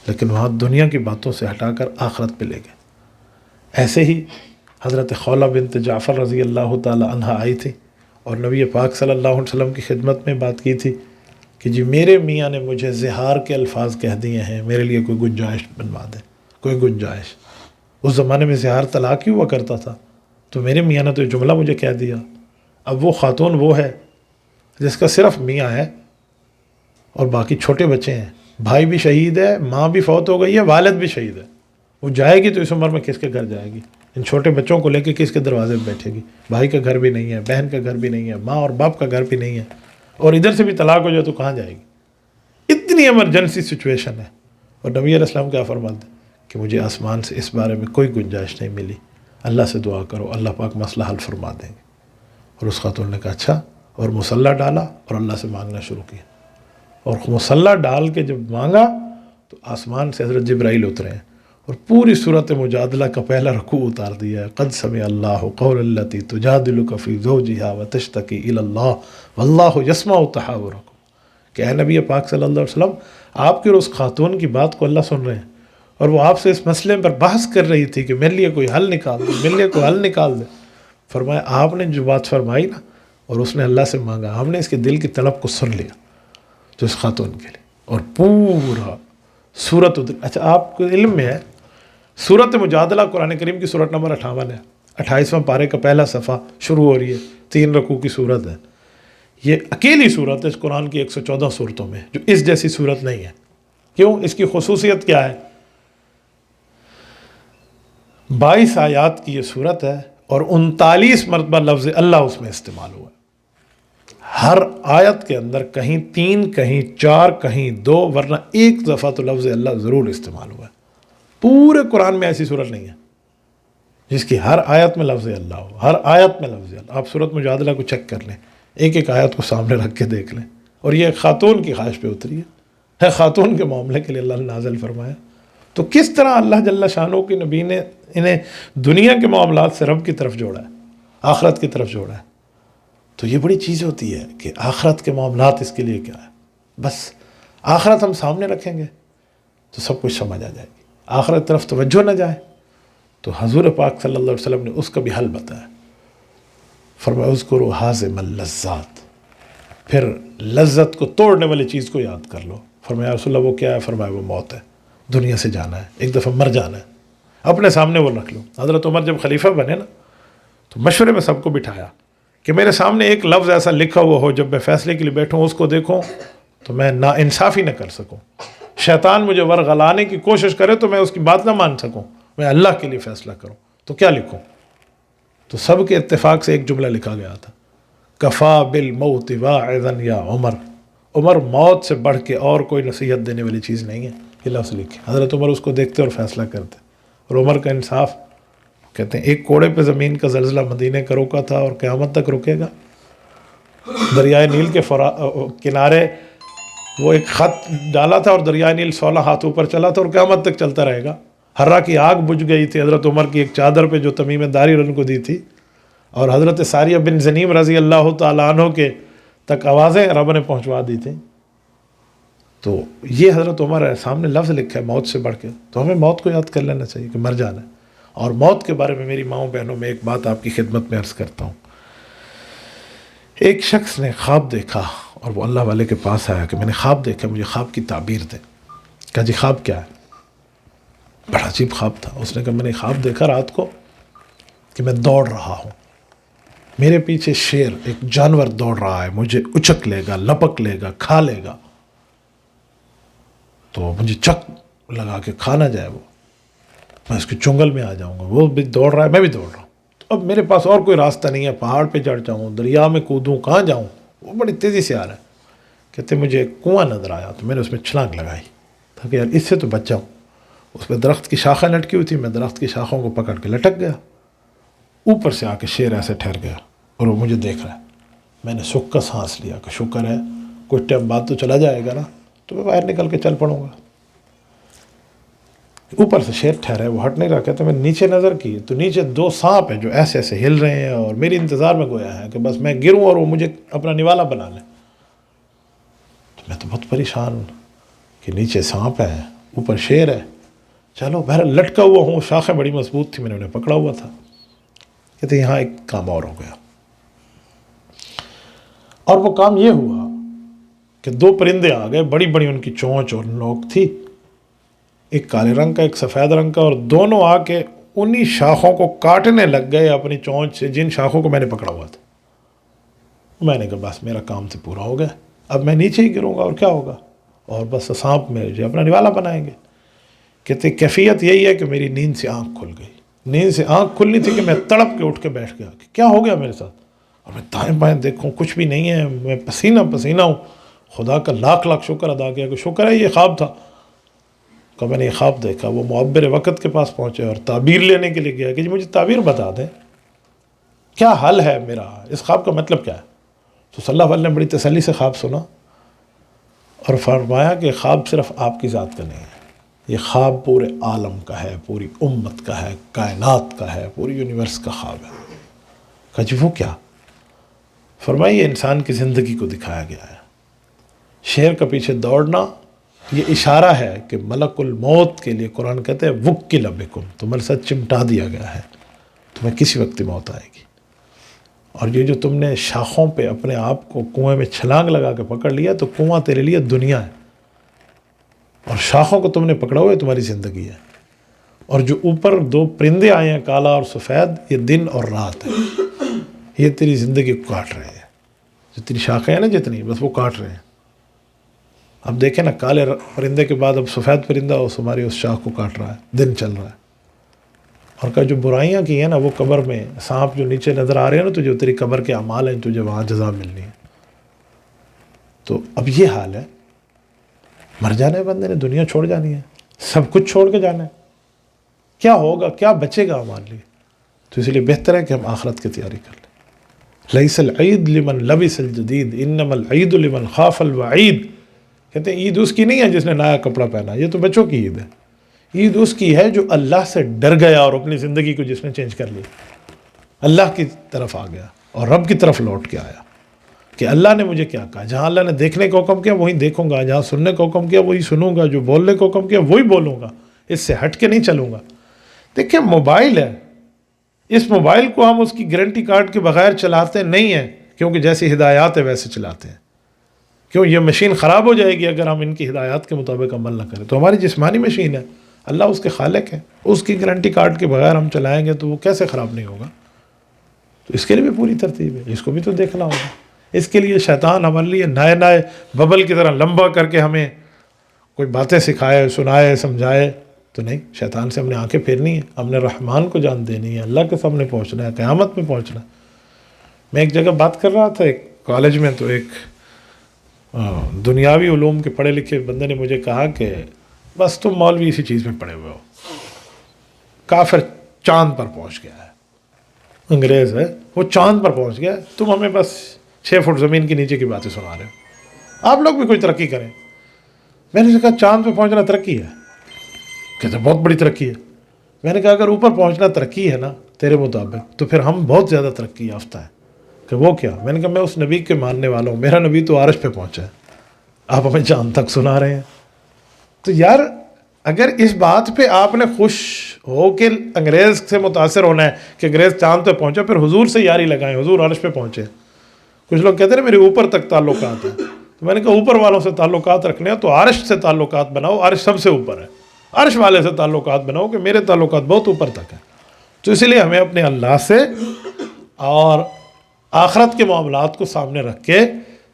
لیکن وہاں دنیا کی باتوں سے ہٹا کر آخرت پہ لے گئے۔ ایسے ہی حضرت خولہ بنت جعفر رضی اللہ تعالی عنہا آئی تھی اور نبی پاک صلی اللہ علیہ وسلم کی خدمت میں بات کی تھی کہ جی میرے میاں نے مجھے زہار کے الفاظ کہہ دیے ہیں، میرے لیے کوئی گنجائش بنوا دیں، کوئی گنجائش۔ اس زمانے میں زہار طلاق ہی ہوا کرتا تھا، تو میرے میاں نے تو یہ جملہ مجھے کہہ دیا. اب وہ خاتون وہ ہے جس کا صرف میاں ہے اور باقی چھوٹے بچے ہیں، بھائی بھی شہید ہے، ماں بھی فوت ہو گئی ہے، والد بھی شہید ہے. وہ جائے گی تو اس عمر میں کس کے گھر جائے گی؟ ان چھوٹے بچوں کو لے کے کس کے دروازے پہ بیٹھے گی؟ بھائی کا گھر بھی نہیں ہے، بہن کا گھر بھی نہیں ہے، ماں اور باپ کا گھر بھی نہیں ہے، اور ادھر سے بھی طلاق ہو جائے تو کہاں جائے گی؟ اتنی ایمرجنسی سچویشن ہے. اور نبی علیہ السلام کیا فرماتے ہیں کہ مجھے آسمان سے اس بارے میں کوئی گنجائش نہیں ملی، اللہ سے دعا کرو، اللہ پاک مسئلہ حل فرما دیں گے. اور اس خاتون نے کہا اچھا، اور مصلح ڈالا اور اللہ سے مانگنا شروع کیا. اور مصلح ڈال کے جب مانگا تو آسمان سے حضرت جبرائیل اترے ہیں اور پوری صورت مجادلہ کا پہلا رکوع اتار دیا ہے. قد سمع اللہ قول التی تجادلک فی زوجہا وتشتکی الی اللہ واللہ یسمع تحاورکم. کہ اے نبی پاک صلی اللہ علیہ وسلم، آپ کی اور اس خاتون کی بات کو اللہ سن رہے ہیں، اور وہ آپ سے اس مسئلے پر بحث کر رہی تھی کہ میرے لیے کوئی حل نکال دے، میرے لیے کوئی حل نکال دے. فرمایا آپ نے جو بات فرمائی نا اور اس نے اللہ سے مانگا، ہم نے اس کے دل کی طلب کو سن لیا. تو اس خاتون کے لیے اور پورا سورت. اچھا آپ کو علم میں ہے سورت مجادلہ قرآن کریم کی سورت نمبر 58 ہے، 28واں پارے کا پہلا صفحہ شروع ہو رہی ہے، 3 رکوع کی سورت ہے. یہ اکیلی سورت ہے اس قرآن کی 114 سورتوں میں جو اس جیسی سورت نہیں ہے. کیوں؟ اس کی خصوصیت کیا ہے؟ 22 آیات کی یہ سورت ہے اور 39 مرتبہ لفظ اللہ اس میں استعمال ہوا ہے. ہر آیت کے اندر کہیں 3 کہیں 4 کہیں 2 ورنہ ایک دفعہ تو لفظ اللہ ضرور استعمال ہوا ہے. پورے قرآن میں ایسی صورت نہیں ہے جس کی ہر آیت میں لفظ اللہ ہو، ہر آیت میں لفظ اللہ. آپ سورت مجادلہ کو چیک کر لیں، ایک ایک آیت کو سامنے رکھ کے دیکھ لیں. اور یہ ایک خاتون کی خواہش پہ اتری ہے خاتون کے معاملے کے لیے اللہ نے نازل فرمایا. تو کس طرح اللہ جل شانہ کی نبی نے انہیں دنیا کے معاملات سے رب کی طرف جوڑا ہے، آخرت کی طرف جوڑا ہے. تو یہ بڑی چیز ہوتی ہے کہ آخرت کے معاملات اس کے لیے کیا ہے. بس آخرت ہم سامنے رکھیں گے تو سب کچھ سمجھ آ جائے گی. آخرت طرف توجہ نہ جائے تو حضور پاک صلی اللہ علیہ وسلم نے اس کا بھی حل بتایا. فرمایا اذکروا حازم اللذات، پھر لذت کو توڑنے والی چیز کو یاد کر لو. فرمایا رسول اللہ وہ کیا ہے؟ فرمایا وہ موت ہے، دنیا سے جانا ہے، ایک دفعہ مر جانا ہے. اپنے سامنے وہ رکھ لو. حضرت عمر جب خلیفہ بنے نا تو مشورے میں سب کو بٹھایا کہ میرے سامنے ایک لفظ ایسا لکھا ہوا ہو جب میں فیصلے کے لیے بیٹھوں اس کو دیکھوں تو میں نا انصافی نہ کر سکوں، شیطان مجھے ورغلانے کی کوشش کرے تو میں اس کی بات نہ مان سکوں، میں اللہ کے لیے فیصلہ کروں. تو کیا لکھوں؟ تو سب کے اتفاق سے ایک جملہ لکھا گیا تھا، کفا بالموت واعظا یا عمر. عمر موت سے بڑھ کے اور کوئی نصیحت دینے والی چیز نہیں ہے. یہ لفظ لکھے. حضرت عمر اس کو دیکھتے اور فیصلہ کرتے. اور عمر کا انصاف، کہتے ہیں ایک کوڑے پہ زمین کا زلزلہ مدینے کا روکا تھا اور قیامت تک رکے گا. دریائے نیل کے کنارے وہ ایک خط ڈالا تھا اور دریائے نیل 16 ہاتھ اوپر چلا تھا اور قیامت تک چلتا رہے گا. ہرا کی آگ بجھ گئی تھی حضرت عمر کی ایک چادر پہ جو تمیم داری ان کو دی تھی، اور حضرت ساریہ بن زنیم رضی اللہ تعالیٰ عنہ کے تک آوازیں رب نے پہنچوا دی تھیں. تو یہ حضرت عمر ہے، سامنے لفظ لکھا ہے موت سے بڑھ کے. تو ہمیں موت کو یاد کر لینا چاہیے کہ مر جانا ہے. اور موت کے بارے میں میری ماؤں بہنوں میں ایک بات آپ کی خدمت میں عرض کرتا ہوں. ایک شخص نے خواب دیکھا اور وہ اللہ والے کے پاس آیا کہ میں نے خواب دیکھا، مجھے خواب کی تعبیر دے. کہا جی خواب کیا ہے؟ بڑا عجیب خواب تھا. اس نے کہا میں نے خواب دیکھا رات کو کہ میں دوڑ رہا ہوں، میرے پیچھے شیر ایک جانور دوڑ رہا ہے، مجھے اچک لے گا، لپک لے گا، کھا لے گا. تو مجھے چک لگا کے کھا نہ جائے وہ، میں اس کے چنگل میں آ جاؤں گا. وہ بھی دوڑ رہا ہے، میں بھی دوڑ رہا ہوں. تو اب میرے پاس اور کوئی راستہ نہیں ہے، پہاڑ پہ چڑھ جاؤں، دریا میں کودوں، کہاں جاؤں؟ وہ بڑی تیزی سے آ رہا ہے. کہتے مجھے ایک کنواں نظر آیا تو میں نے اس میں چھلانگ لگائی تاکہ یار اس سے تو بچ جاؤں. اس پہ درخت کی شاخیں لٹکی ہوئی تھی، میں درخت کی شاخوں کو پکڑ کے لٹک گیا. اوپر سے آ کے شیر ایسے ٹھہر گیا اور وہ مجھے دیکھ رہا ہے. میں نے سکھ کا سانس لیا کہ شکر ہے کچھ ٹائم بعد تو چلا جائے گا نا، تو میں باہر نکل کے چل پڑوں گا. اوپر سے شیر ٹھہرا ہے، وہ ہٹ نہیں رہا. کہتے میں نیچے نظر کی تو نیچے 2 سانپ ہیں جو ایسے ایسے ہل رہے ہیں اور میری انتظار میں گویا ہے کہ بس میں گروں اور وہ مجھے اپنا نوالا بنا لیں. تو میں تو بہت پریشان کہ نیچے سانپ ہے، اوپر شیر ہے. چلو بہرحال لٹکا ہوا ہوں، شاخیں بڑی مضبوط تھی، میں نے انہیں پکڑا ہوا تھا. کہتے یہاں ایک کام اور ہو گیا. اور وہ کام یہ ہوا کہ 2 پرندے آ گئے، بڑی بڑی ان کی چونچ اور نوک تھی، ایک کالے رنگ کا ایک سفید رنگ کا، اور دونوں آ کے انہی شاخوں کو کاٹنے لگ گئے اپنی چونچ سے جن شاخوں کو میں نے پکڑا ہوا تھا. میں نے کہا بس میرا کام تو پورا ہو گیا, اب میں نیچے ہی گروں گا اور کیا ہوگا, اور بس سانپ میرے جو اپنا نوالا بنائیں گے. کہتے کیفیت یہی ہے کہ میری نیند سے آنکھ کھل گئی. نیند سے آنکھ کھلنی تھی کہ میں تڑپ کے اٹھ کے بیٹھ گیا کہ کیا ہو گیا میرے ساتھ, اور میں دائیں بائیں دیکھوں کچھ بھی نہیں ہے, میں پسینہ پسینہ ہوں. خدا کا لاکھ لاکھ شکر ادا کیا کہ شکر ہے یہ خواب تھا. کہ میں نے یہ خواب دیکھا. وہ معبر وقت کے پاس پہنچے اور تعبیر لینے کے لیے گیا کہ جی مجھے تعبیر بتا دیں, کیا حل ہے میرا, اس خواب کا مطلب کیا ہے. تو صلی اللہ علیہ وسلم نے بڑی تسلی سے خواب سنا اور فرمایا کہ خواب صرف آپ کی ذات کا نہیں ہے, یہ خواب پورے عالم کا ہے, پوری امت کا ہے, کائنات کا ہے, پوری یونیورس کا خواب ہے. کہا جی وہ کیا؟ فرمایا یہ انسان کی زندگی کو دکھایا گیا ہے. شیر کا پیچھے دوڑنا یہ اشارہ ہے کہ ملک الموت کے لیے قرآن کہتے ہیں وکل بکم, تمہارے ساتھ چمٹا دیا گیا ہے, تمہیں کسی وقت موت آئے گی. اور یہ جو تم نے شاخوں پہ اپنے آپ کو کنویں میں چھلانگ لگا کے پکڑ لیا, تو کنواں تیرے لیے دنیا ہے, اور شاخوں کو تم نے پکڑا ہوا ہے تمہاری زندگی ہے. اور جو اوپر دو پرندے آئے ہیں کالا اور سفید, یہ دن اور رات ہے, یہ تیری زندگی کو کاٹ رہے ہیں. جو تیری شاخیں ہیں نا جتنی, بس وہ کاٹ رہے ہیں. اب دیکھیں نا, کالے پرندے کے بعد اب سفید پرندہ اس ہماری اس شاخ کو کاٹ رہا ہے, دن چل رہا ہے. اور کہ جو برائیاں کی ہیں نا وہ قبر میں سانپ جو نیچے نظر آ رہے ہیں نا, تو جو تیری قبر کے اعمال ہیں تجھے وہاں جزا ملنی ہے. تو اب یہ حال ہے, مر جانا ہے بندے نے, دنیا چھوڑ جانی ہے, سب کچھ چھوڑ کے جانا ہے. کیا ہوگا, کیا بچے گا ہمارے لیے؟ تو اس لیے بہتر ہے کہ ہم آخرت کی تیاری کر لیں. لیس العید لمن لبس الجدید انما العید لمن خاف الوعید. کہتے ہیں عید اس کی نہیں ہے جس نے نیا کپڑا پہنا, یہ تو بچوں کی عید ہے. عید اس کی ہے جو اللہ سے ڈر گیا اور اپنی زندگی کو جس نے چینج کر لی, اللہ کی طرف آ گیا اور رب کی طرف لوٹ کے آیا کہ اللہ نے مجھے کیا کہا. جہاں اللہ نے دیکھنے کو حکم کیا وہی دیکھوں گا, جہاں سننے کو حکم کیا وہی سنوں گا, جو بولنے کو حکم کیا وہی بولوں گا, اس سے ہٹ کے نہیں چلوں گا. دیکھیں موبائل ہے, اس موبائل کو ہم اس کی گارنٹی کارڈ کے بغیر چلاتے نہیں ہیں, کیونکہ جیسی ہدایات ہے ویسے چلاتے ہیں. کیوں؟ یہ مشین خراب ہو جائے گی اگر ہم ان کی ہدایات کے مطابق عمل نہ کریں. تو ہماری جسمانی مشین ہے, اللہ اس کے خالق ہے, اس کی گارنٹی کارڈ کے بغیر ہم چلائیں گے تو وہ کیسے خراب نہیں ہوگا. تو اس کے لیے بھی پوری ترتیب ہے, اس کو بھی تو دیکھنا ہوگا. اس کے لیے شیطان ہمارے لیے نئے ببل کی طرح لمبا کر کے ہمیں کوئی باتیں سکھائے, سنائے, سمجھائے تو نہیں. شیطان سے ہم نے آنکھیں پھیرنی ہے, ہم نے رحمان کو جان دینی ہے, اللہ کے سامنے پہنچنا ہے, قیامت میں پہنچنا ہے. میں ایک جگہ بات کر رہا تھا ایک کالج میں, تو ایک دنیاوی علوم کے پڑھے لکھے بندے نے مجھے کہا کہ بس تم مولوی اسی چیز میں پڑے ہوئے ہو, کافر چاند پر پہنچ گیا ہے, انگریز ہے وہ چاند پر پہنچ گیا, تم ہمیں بس 6 فٹ زمین کے نیچے کی باتیں سنا رہے ہو, آپ لوگ بھی کوئی ترقی کریں. میں نے کہا چاند پہ پہنچنا ترقی ہے؟ کہتے بہت بڑی ترقی ہے. میں نے کہا اگر اوپر پہنچنا ترقی ہے نا تیرے مطابق, تو پھر ہم بہت زیادہ ترقی یافتہ ہیں. کہ وہ کیا؟ میں نے کہا میں اس نبی کے ماننے والا ہوں, میرا نبی تو عرش پہ پہنچا ہے, آپ ہمیں چاند تک سنا رہے ہیں. تو یار اگر اس بات پہ آپ نے خوش ہو کہ انگریز سے متاثر ہونا ہے کہ انگریز چاند پہ پہنچا, پھر حضور سے یاری لگائیں, حضور عرش پہ پہنچے. کچھ لوگ کہتے ہیں میرے اوپر تک تعلقات ہیں, تو میں نے کہا اوپر والوں سے تعلقات رکھنے ہیں تو عرش سے تعلقات بناؤ, عرش سب سے اوپر ہے. عرش والے سے تعلقات بناؤ کہ میرے تعلقات بہت اوپر تک ہیں. تو اسی لیے ہمیں اپنے اللہ سے اور آخرت کے معاملات کو سامنے رکھ کے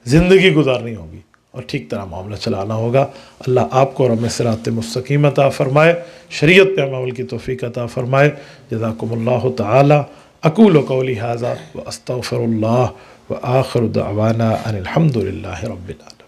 زندگی گزارنی ہوگی اور ٹھیک طرح معاملہ چلانا ہوگا. اللہ آپ کو اور ہمیں صراط مستقیم عطا فرمائے, شریعت پہ عمل کی توفیق عطا فرمائے. جزاکم اللہ تعالی. اقول قولی ھذا واستغفر اللہ وآخر دعوانا ان الحمد للہ رب العالمین.